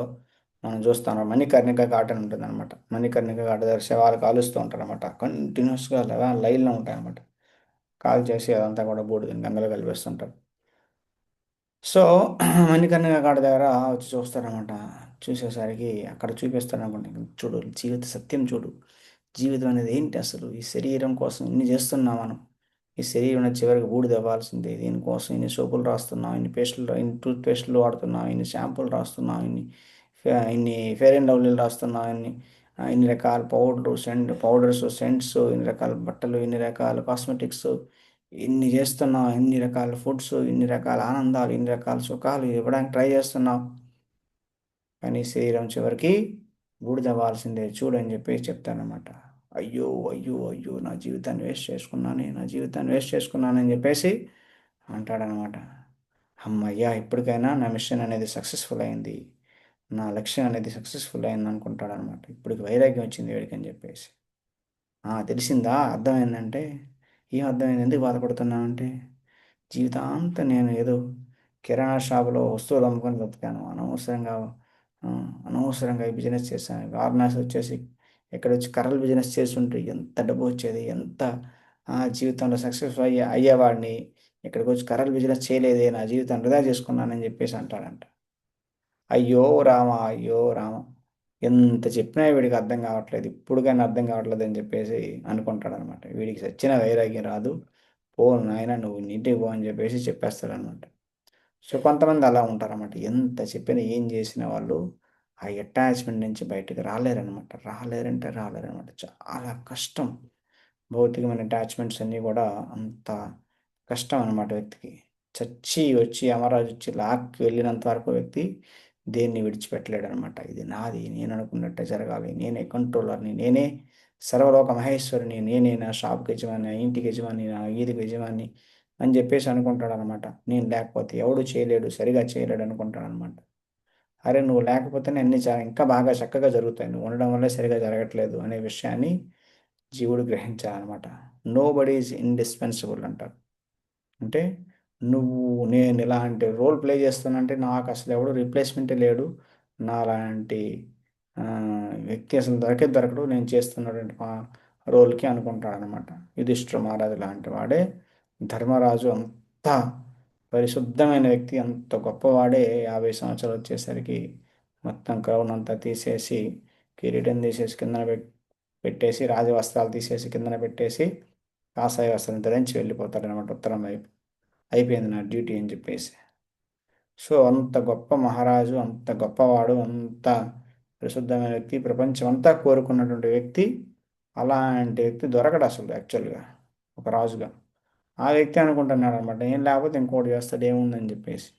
మనం చూస్తాం మణికర్ణిక ఘాట్ అని ఉంటుంది అనమాట. మణికర్ణిక ఘాట్ దగ్గర శవాలు కాలుస్తూ ఉంటారు అనమాట. కంటిన్యూస్గా లైన్లో ఉంటాయి అనమాట. కాల్ చేసి అదంతా కూడా బూడిదని గంగలో కలిపేస్తుంటారు. సో మణికర్ణిక ఘాట్ దగ్గర వచ్చి చూస్తారనమాట. చూసేసరికి అక్కడ చూపిస్తారు అనుకోండి, చూడు జీవిత సత్యం చూడు, జీవితం అనేది ఏంటి అసలు, ఈ శరీరం కోసం ఇన్ని చేస్తున్నాం మనం, ఈ శరీరం అనేది చివరికి బూడిద అవ్వాల్సిందే, దీనికోసం ఇన్ని సోపులు రాస్తున్నాం, ఇన్ని పేస్టులు, ఇన్ని టూత్ పేస్టులు వాడుతున్నాం, ఇన్ని షాంపూలు రాస్తున్నాం, ఇన్ని ఫెయిర్ అండ్ లవ్లీలు రాస్తున్నాం, ఇన్ని రకాల పౌడర్స్, సెంట్స్, ఇన్ని రకాల బట్టలు, ఇన్ని రకాల కాస్మెటిక్స్, ఇన్ని చేస్తున్నాం, ఇన్ని రకాల ఫుడ్స్, ఇన్ని రకాల ఆనందాలు, ఇన్ని రకాల సుఖాలు ఇవ్వడానికి ట్రై చేస్తున్నాం. కానీ శరీరం చివరికి బూడిదవ్వాల్సిందే చూడు అని చెప్పి చెప్తానమాట. అయ్యో అయ్యో అయ్యో, నా జీవితాన్ని వేస్ట్ చేసుకున్నానే, నా జీవితాన్ని వేస్ట్ చేసుకున్నానని చెప్పేసి అంటాడనమాట. అమ్మయ్యా, ఇప్పటికైనా నా మిషన్ అనేది సక్సెస్ఫుల్ అయింది, నా లక్ష్యం అనేది సక్సెస్ఫుల్ అయింది అనుకుంటాడనమాట. ఇప్పటికి వైరాగ్యం వచ్చింది వీడికి అని చెప్పేసి. తెలిసిందా, అర్థమైందంటే, ఏం అర్థమైంది, ఎందుకు బాధపడుతున్నానంటే, జీవితాంతం నేను ఏదో కిరాణా షాపులో వస్తువులు అమ్ముకొని బతికాను, అనవసరంగా ఆ, అనవసరంగా ఈ బిజినెస్ చేశాను. వారణాసి వచ్చేసి ఇక్కడ వచ్చి కర్రలు బిజినెస్ చేస్తుంటే ఎంత డబ్బు వచ్చేది, ఎంత జీవితంలో సక్సెస్ఫుల్ అయ్యేవాడిని, ఇక్కడికి వచ్చి కర్రలు బిజినెస్ చేయలేదే, నా జీవితాన్ని వృధా చేసుకున్నానని చెప్పేసి అంటాడంట. అయ్యో రామ, అయ్యో రామ, ఎంత చెప్పినా వీడికి అర్థం కావట్లేదు, ఇప్పుడు కానీ అర్థం కావట్లేదు అని చెప్పేసి అనుకుంటాడు అనమాట. వీడికి సచ్చిన వైరాగ్యం రాదు, పో నాయన నువ్వు నీటికి పో అని చెప్పేసి చెప్పేస్తాడు అనమాట. సో కొంతమంది అలా ఉంటారన్నమాట. ఎంత చెప్పినా ఏం చేసిన వాళ్ళు ఆ అటాచ్మెంట్ నుంచి బయటకు రాలేరనమాట. రాలేరంటే రాలేరనమాట. చాలా కష్టం. భౌతికమైన అటాచ్మెంట్స్ అన్నీ కూడా అంత కష్టం అనమాట వ్యక్తికి. చచ్చి వచ్చి యమరాజు వచ్చి లాక్కి వెళ్ళినంత వరకు వ్యక్తి దేన్ని విడిచిపెట్టలేడనమాట. ఇది నాది, నేను అనుకున్నట్టే జరగాలి, నేనే కంట్రోలర్ని, నేనే సర్వలోక మహేశ్వరిని, నేనే నా షాప్కి యజమాని, నా ఇంటికి యజమాని, నా వీధికి యజమాని అని చెప్పేసి అనుకుంటాడు అనమాట. నేను లేకపోతే ఎవడు చేయలేడు, సరిగా చేయలేడు అనుకుంటాడు అనమాట. అరే నువ్వు లేకపోతేనే అన్ని ఇంకా బాగా చక్కగా జరుగుతాయి, నువ్వు ఉండడం వల్లే సరిగా జరగట్లేదు అనే విషయాన్ని జీవుడు గ్రహించాలన్నమాట. నో బడీ ఈజ్ ఇండిస్పెన్సిబుల్ అంటారు. అంటే నువ్వు, నేను ఇలాంటి రోల్ ప్లే చేస్తానంటే నాకు అసలు ఎవడు రీప్లేస్మెంటే లేడు, నా అలాంటి ఆ, వ్యక్తి అసలు దొరకడు నేను చేస్తున్నటువంటి మా రోల్కి అనుకుంటాడు అనమాట. యుధిష్ఠిర మహారాజు లాంటి వాడే ధర్మరాజు, అంత పరిశుద్ధమైన వ్యక్తి, అంత గొప్పవాడే 50 సంవత్సరాలు వచ్చేసరికి మొత్తం క్రౌన్ అంతా తీసేసి, కిరీటం తీసేసి కిందన పెట్టేసి, రాజవస్త్రాలు తీసేసి కిందన పెట్టేసి కాషాయ వస్త్రం ధరించి వెళ్ళిపోతాడనమాట ఉత్తరం వైపు. అయిపోయింది నా డ్యూటీ అని చెప్పేసి. సో అంత గొప్ప మహారాజు, అంత గొప్పవాడు, అంత ప్రసిద్ధమైన వ్యక్తి, ప్రపంచం అంతా కోరుకున్నటువంటి వ్యక్తి. అలాంటి వ్యక్తి దొరకడు అసలు యాక్చువల్గా ఒక రాజుగా. ఆ వ్యక్తి అనుకుంటున్నాడు అనమాట, ఏం లేకపోతే ఇంకోటి చేస్తాడు ఏముందని చెప్పేసి.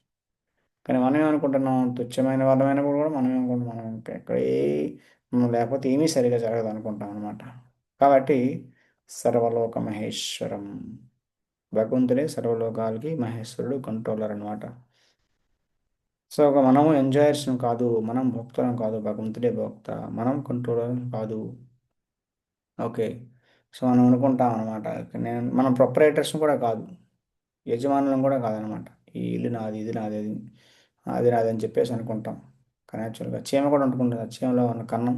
కానీ మనం ఏమనుకుంటున్నాం, తుచ్చమైన వాళ్ళమైనప్పుడు కూడా మనం ఏమనుకుంటాం, మనం ఇంకా ఎక్కడే మనం లేకపోతే ఏమీ సరిగా జరగదు అనుకుంటాం అనమాట. కాబట్టి సర్వలోక మహేశ్వరం, భగవంతుడే సర్వలోకాలకి మహేశ్వరుడు, కంట్రోలర్ అనమాట. సో ఒక మనము ఎంజాయర్స్ కాదు, మనం భోక్తలం కాదు, భగవంతుడే భోక్త, మనం కంట్రోలర్ కాదు. ఓకే. సో మనం అనుకుంటాం అనమాట, మనం ప్రొపరేటర్స్ కూడా కాదు, యజమానులం కూడా కాదనమాట. ఈ ఇల్లు నాది, ఇది నాది, అది నాది అని చెప్పేసి అనుకుంటాం. కానీ యాక్చువల్గా చీమ కూడా అనుకుంటుంది, ఆ చీమలో ఉన్న కన్నం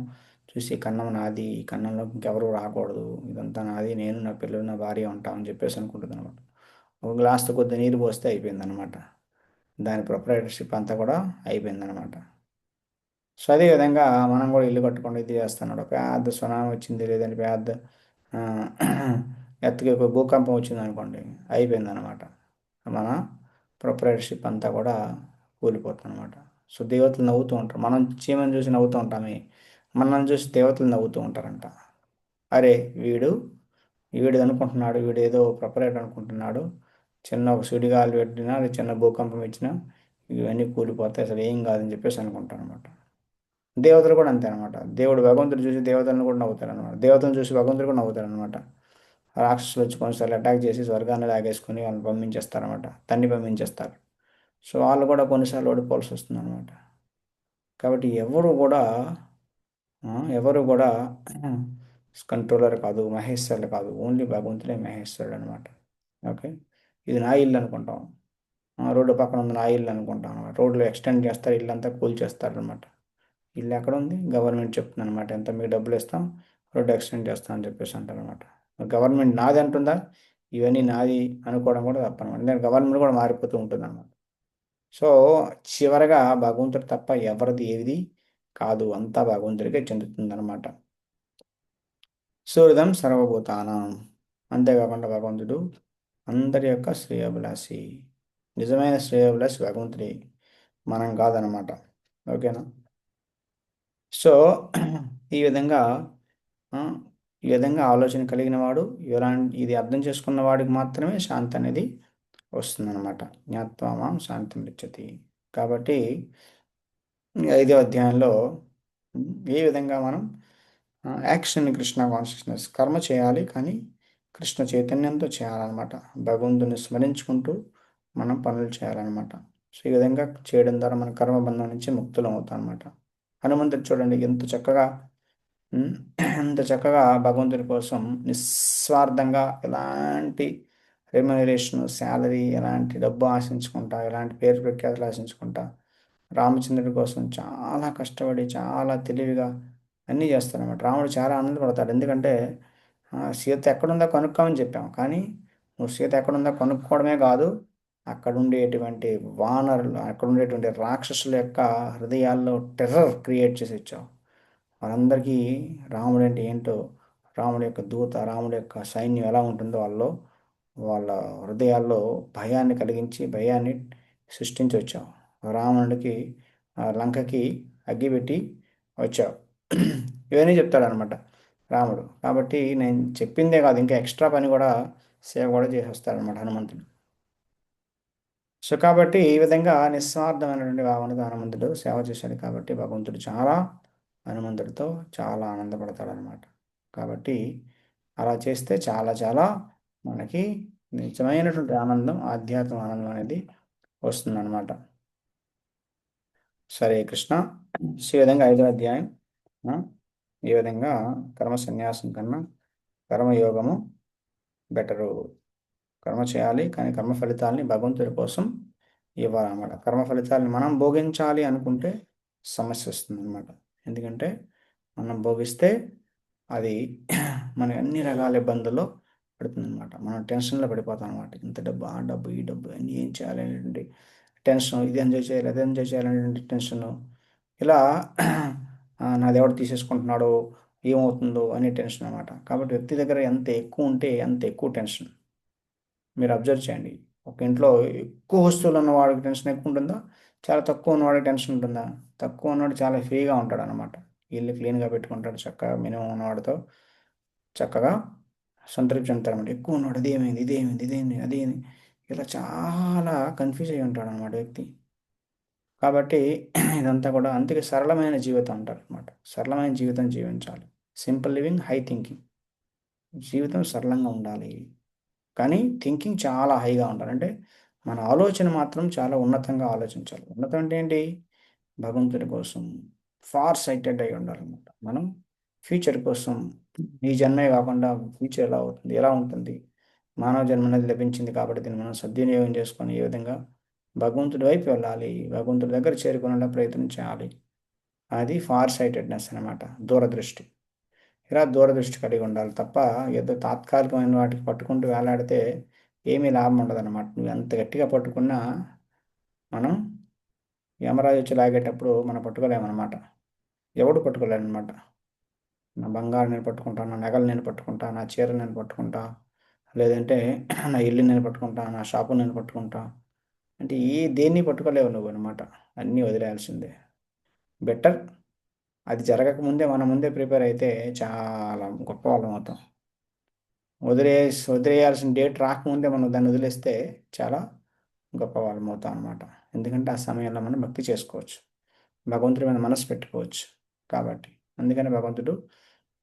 చూసి కన్నం నాది, ఈ కన్నంలో ఇంకెవరు రాకూడదు, ఇదంతా నాది, నేను నా పిల్లలు నా భార్య ఉంటామని చెప్పేసి అనుకుంటుంది అనమాట. ఒక గ్లాస్తో కొద్ది నీరు పోస్తే అయిపోయింది అనమాట, దాని ప్రొపరేటర్షిప్ అంతా కూడా అయిపోయిందనమాట. సో అదేవిధంగా మనం కూడా ఇల్లు కట్టుకుంటూ ఇది చేస్తున్నాడు, పెద్ద సునామీ వచ్చింది, లేదంటే పెద్ద ఆ, ఎత్తుకి ఒక భూకంపం వచ్చింది అనుకోండి, అయిపోయిందనమాట. మన ప్రొపరేటర్షిప్ అంతా కూడా కూలిపోతుంది అనమాట. సో దేవతలు నవ్వుతూ ఉంటారు, మనం చీమని చూసి నవ్వుతూ ఉంటామే, మనల్ని చూసి దేవతలు నవ్వుతూ ఉంటారంట. అరే వీడు వీడు అనుకుంటున్నాడు, వీడు ఏదో ప్రొపరేటర్ అనుకుంటున్నాడు, చిన్న ఒక సుడిగాలి పెట్టినా, అది చిన్న భూకంపం ఇచ్చినా ఇవన్నీ కూలిపోతాయి, అసలు ఏం కాదని చెప్పేసి అనుకుంటాను అనమాట. దేవతలు కూడా అంతే అనమాట, దేవుడు భగవంతుడు చూసి దేవతలను కూడా నవ్వుతారు అనమాట, దేవతలను చూసి భగవంతుడు కూడా నవ్వుతారు అనమాట. రాక్షసులు వచ్చి కొన్నిసార్లు అటాక్ చేసి స్వర్గాన్ని లాగేసుకుని వాళ్ళని పంపించేస్తారనమాట, తన్ని పంపించేస్తారు. సో వాళ్ళు కూడా కొన్నిసార్లు ఓడిపోవాల్సి వస్తుంది అనమాట. కాబట్టి ఎవరు కూడా కంట్రోలర్ కాదు, మహేశ్వరుడు కాదు, ఓన్లీ భగవంతుడే మహేశ్వరుడు అనమాట. ఓకే. ఇది నా ఇల్లు అనుకుంటాం, రోడ్డు పక్కన ఉంది నా ఇల్లు అనుకుంటాం అనమాట, రోడ్లు ఎక్స్టెండ్ చేస్తారు, ఇల్లు అంతా కూల్ చేస్తారు అనమాట. ఇల్లు ఎక్కడ ఉంది, గవర్నమెంట్ చెప్తుంది అనమాట, ఎంత మీకు డబ్బులు ఇస్తాం, రోడ్డు ఎక్స్టెండ్ చేస్తాం అని చెప్పేసి అంటారు అనమాట. గవర్నమెంట్ నాది అంటుందా, ఇవన్నీ నాది అనుకోవడం కూడా తప్పనమాట, ఎందుకంటే గవర్నమెంట్ కూడా మారిపోతూ ఉంటుంది అనమాట. సో చివరగా భగవంతుడు తప్ప ఎవరిది ఏది కాదు, అంతా భగవంతుడికే చెందుతుందన్నమాట. సూర్యదం సర్వభూతానం. అంతేకాకుండా భగవంతుడు అందరి యొక్క శ్రేయోభిలాషి, నిజమైన శ్రేయోభిలాషి భగవంతుడే, మనం కాదనమాట. ఓకేనా. సో ఈ విధంగా ఆ, ఈ విధంగా ఆలోచన కలిగిన వాడు, ఇది అర్థం చేసుకున్న వాడికి మాత్రమే శాంతి అనేది వస్తుందన్నమాట. జ్ఞాత్వామాం శాంతిం రిచ్చతి. కాబట్టి ఈ 5వ అధ్యాయంలో ఏ విధంగా మనం యాక్షన్ కృష్ణ కాన్షియస్నెస్, కర్మ చేయాలి కానీ కృష్ణ చైతన్యంతో చేయాలన్నమాట. భగవంతుని స్మరించుకుంటూ మనం పనులు చేయాలన్నమాట. సో ఈ విధంగా చేయడం ద్వారా మన కర్మబంధం నుంచి ముక్తులం అవుతాం అన్నమాట. హనుమంతుడు చూడండి ఎంత చక్కగా ఉమ్, ఎంత చక్కగా భగవంతుని కోసం నిస్వార్థంగా, ఎలాంటి రెమ్యునరేషన్, శాలరీ, ఎలాంటి డబ్బు ఆశించుకుంటా, ఎలాంటి పేరు ప్రఖ్యాతులు ఆశించుకుంటా రామచంద్రుడి కోసం చాలా కష్టపడి, చాలా తెలివిగా అన్నీ చేస్తాడనమాట. రాముడు చాలా ఆనందపడతాడు, ఎందుకంటే సీత ఎక్కడుందో కనుక్కోమని చెప్పాము, కానీ నువ్వు సీత ఎక్కడుందో కనుక్కోవడమే కాదు, అక్కడ ఉండేటువంటి వానరులు, అక్కడ ఉండేటువంటి రాక్షసుల యొక్క హృదయాల్లో టెర్రర్ క్రియేట్ చేసి ఇచ్చావు. వాళ్ళందరికీ రాముడు అంటే ఏంటో, రాముడి యొక్క దూత, రాముడి యొక్క సైన్యం ఎలా ఉంటుందో వాళ్ళ హృదయాల్లో భయాన్ని కలిగించి, భయాన్ని సృష్టించి వచ్చావు. రావణుడికి లంకకి అగ్గిపెట్టి వచ్చావు. ఇవన్నీ చెప్తాడనమాట రాముడు. కాబట్టి నేను చెప్పిందే కాదు, ఇంకా ఎక్స్ట్రా పని కూడా, సేవ కూడా చేసి వస్తాడనమాట హనుమంతుడు. సో కాబట్టి ఈ విధంగా నిస్వార్థమైనటువంటి భావనతో హనుమంతుడు సేవ చేశాడు, కాబట్టి భగవంతుడు హనుమంతుడితో చాలా ఆనందపడతాడనమాట. కాబట్టి అలా చేస్తే చాలా చాలా మనకి నిజమైనటువంటి ఆనందం, ఆధ్యాత్మిక ఆనందం అనేది వస్తుందన్నమాట. సరే కృష్ణ. సో ఈ విధంగా 5వ అధ్యాయం ఆ, ఈ విధంగా కర్మ సన్యాసం కన్నా కర్మయోగము బెటరు. కర్మ చేయాలి కానీ కర్మ ఫలితాలని భగవంతుడి కోసం ఇవ్వాలన్నమాట. కర్మ ఫలితాలని మనం భోగించాలి అనుకుంటే సమస్య వస్తుంది అనమాట. ఎందుకంటే మనం భోగిస్తే అది మన అన్ని రకాల ఇబ్బందుల్లో పడుతుందన్నమాట. మనం టెన్షన్లో పడిపోతాం అనమాట, ఇంత డబ్బు, ఆ డబ్బు, ఈ డబ్బు, అన్నీ ఏం చేయాలి అనేటువంటి టెన్షన్, ఇది ఎంజాయ్ చేయాలి, అది ఎంజాయ్ చేయాలనేటువంటి టెన్షన్. ఇలా నాది ఎవడు తీసేసుకుంటున్నాడు, ఏమవుతుందో అనే టెన్షన్ అనమాట. కాబట్టి వ్యక్తి దగ్గర ఎంత ఎక్కువ ఉంటే అంత ఎక్కువ టెన్షన్. మీరు అబ్జర్వ్ చేయండి. ఒక ఇంట్లో ఎక్కువ వస్తువులు ఉన్నవాడికి టెన్షన్ ఎక్కువ ఉంటుందా? చాలా తక్కువ ఉన్నవాడికి టెన్షన్ ఉంటుందా? తక్కువ ఉన్నవాడు చాలా ఫ్రీగా ఉంటాడనమాట. ఇల్లు క్లీన్‌గా పెట్టుకుంటాడు చక్కగా మినిమమ్ ఉన్నవాడితో చక్కగా సంతృప్తి చెందుతాడనమాట. ఎక్కువ ఉన్నవాడు అదేమైంది? ఇదేమైంది? ఇదేంది? అదేంది? ఇలా చాలా కన్‌ఫ్యూజ్ అయ్యి ఉంటాడనమాట వ్యక్తి. కాబట్టి ఇదంతా కూడా అందుకే సరళమైన జీవితం అంటారనమాట. సరళమైన జీవితం జీవించాలి. Simple living, high thinking. జీవితం సరళంగా ఉండాలి. కానీ థింకింగ్ చాలా హైగా ఉండాలి. అంటే మన ఆలోచన మాత్రం చాలా ఉన్నతంగా ఆలోచించాలి. ఉన్నతం అంటే ఏంటి? భగవంతుడి కోసం ఫార్ సైటెడ్ అయి ఉండాలన్నమాట. మనం ఫ్యూచర్ కోసం ఈ జన్మే కాకుండా ఫ్యూచర్ ఎలా అవుతుంది? ఎలా ఉంటుంది? మానవ జన్మ అనేది లభించింది కాబట్టి దీన్ని మనం సద్వినియోగం చేసుకొని ఏ విధంగా భగవంతుడి వైపు వెళ్ళాలి. భగవంతుడి దగ్గర చేరుకునేలా ప్రయత్నం చేయాలి. అది ఫార్ సైటెడ్‌నెస్ అనమాట. దూరదృష్టి. ఇలా దూరదృష్టి కలిగి ఉండాలి తప్ప ఏదో తాత్కాలికమైన వాటికి పట్టుకుంటూ వేలాడితే ఏమీ లాభం ఉండదన్నమాట. నువ్వు ఎంత గట్టిగా పట్టుకున్నా మనం యమరాజు వచ్చి లాగేటప్పుడు మనం పట్టుకోలేమన్నమాట. ఎవడు పట్టుకోలేడనమాట. నా బంగారం నేను పట్టుకుంటా, నా నగలు నేను పట్టుకుంటా, నా చీర నేను పట్టుకుంటా, లేదంటే నా ఇల్లు నేను పట్టుకుంటా, నా షాపు నేను పట్టుకుంటా. అంటే దేన్ని పట్టుకోలేవు నువ్వనమాట. అన్నీ వదిలేయాల్సిందే. బెటర్ అది జరగకముందే మనం ముందే ప్రిపేర్ అయితే చాలా గొప్పవాళ్ళం అవుతాం. వదిలేయాల్సిన డేట్ రాకముందే మనం దాన్ని వదిలేస్తే చాలా గొప్పవాళ్ళం అవుతాం అనమాట. ఎందుకంటే ఆ సమయంలో మనం భక్తి చేసుకోవచ్చు. భగవంతుడి మీద మనసు పెట్టుకోవచ్చు. కాబట్టి అందుకని భగవంతుడు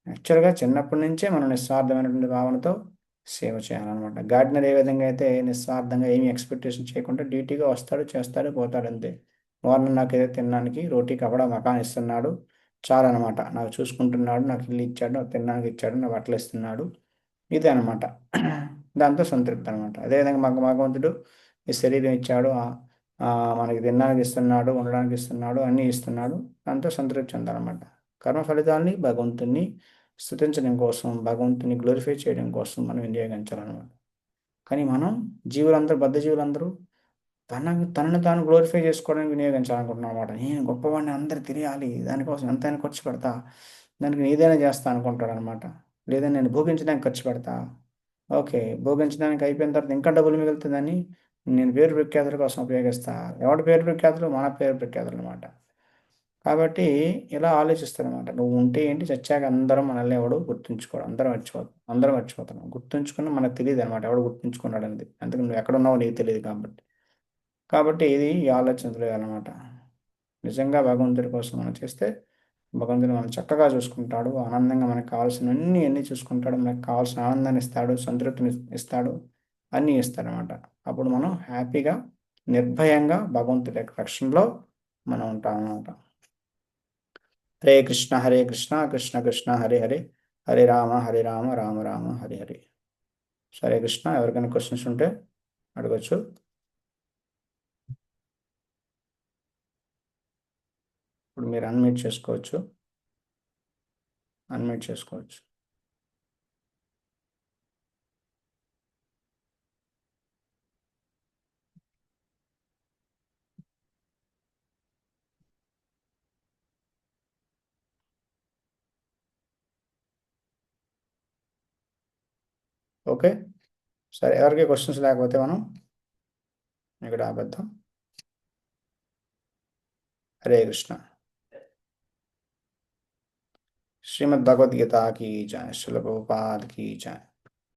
యాక్చువల్‌గా చిన్నప్పటి నుంచే మనం నిస్వార్థమైనటువంటి భావనతో సేవ చేయాలనమాట. గార్డెనర్ ఏ విధంగా అయితే నిస్వార్థంగా ఏమి ఎక్స్‌పెక్టేషన్ చేయకుండా డ్యూటీగా వస్తాడు, చేస్తాడు, పోతాడు అంతే. ఓనర్ నాకేదో తినడానికి రోటీ, కపడా, మకాన్ ఇస్తున్నాడు చాలనమాట. నాకు చూసుకుంటున్నాడు, నాకు ఇల్లు ఇచ్చాడు, నాకు తినడానికి ఇచ్చాడు, నా బట్టలు ఇస్తున్నాడు. ఇదే అనమాట. దాంతో సంతృప్తి అనమాట. అదేవిధంగా మాకు భగవంతుడు ఈ శరీరం ఇచ్చాడు. మనకి తినడానికి ఇస్తున్నాడు, ఉండడానికి ఇస్తున్నాడు, అన్నీ ఇస్తున్నాడు. దాంతో సంతృప్తి చెందాలన్నమాట. కర్మ ఫలితాల్ని భగవంతుడిని స్తుతించడం కోసం, భగవంతుని గ్లోరిఫై చేయడం కోసం మనం వినియోగించాలన్నమాట. కానీ మనం జీవులందరూ బద్ధజీవులందరూ తనను తాను గ్లోరిఫై చేసుకోవడానికి వినియోగించాలనుకుంటున్నాం అనమాట. నేను గొప్పవాడిని అందరికి తెలియాలి. దానికోసం ఎంతైనా ఖర్చు పెడతా. దానికి ఏదైనా చేస్తా అనుకుంటాడనమాట. లేదా నేను భోగించడానికి ఖర్చు పెడతా. ఓకే. భోగించడానికి అయిపోయిన తర్వాత ఇంకా డబ్బులు మిగులుతుందని నేను పేరు ప్రఖ్యాతుల కోసం ఉపయోగిస్తా. ఎవడి పేరు ప్రఖ్యాతులు? మన పేరు ప్రఖ్యాతులనమాట. కాబట్టి ఇలా ఆలోచిస్తారనమాట. నువ్వు ఉంటే ఏంటి చచ్చాక అందరం మనల్ని ఎవడు గుర్తుంచుకోడు. అందరం మర్చిపోతున్నాం. గుర్తుంచుకున్న మనకు తెలీదనమాట. ఎవడు గుర్తుంచుకున్నాడనేది. అందుకని నువ్వు ఎక్కడున్నావో నీకు తెలీదు కాబట్టి. కాబట్టి ఇది ఈ ఆలోచనలు అన్నమాట. నిజంగా భగవంతుడి కోసం మనం చేస్తే భగవంతుడు మనం చక్కగా చూసుకుంటాడు. ఆనందంగా మనకు కావాల్సినవన్నీ అన్నీ చూసుకుంటాడు. మనకు కావాల్సిన ఆనందాన్ని ఇస్తాడు, సంతృప్తిని ఇస్తాడు, అన్నీ ఇస్తాడనమాట. అప్పుడు మనం హ్యాపీగా, నిర్భయంగా భగవంతుడి యొక్క రక్షణలో మనం ఉంటామనమాట. హరే కృష్ణ, కృష్ణ కృష్ణ హరే హరే, హరే రామ, రామ రామ హరే హరే. సరే కృష్ణ ఎవరికైనా క్వశ్చన్స్ ఉంటే అడగొచ్చు. ఇప్పుడు మీరు అన్మ్యూట్ చేసుకోవచ్చు. అన్మ్యూట్ చేసుకోవచ్చు. ఓకే. సరే ఎవరికి క్వశ్చన్స్ లేకపోతే మనం ఇక్కడ ఆపేద్దాం. హరే కృష్ణ. श्रीमद् भगवद गीता की जय, श्रील प्रभुपाद की जय।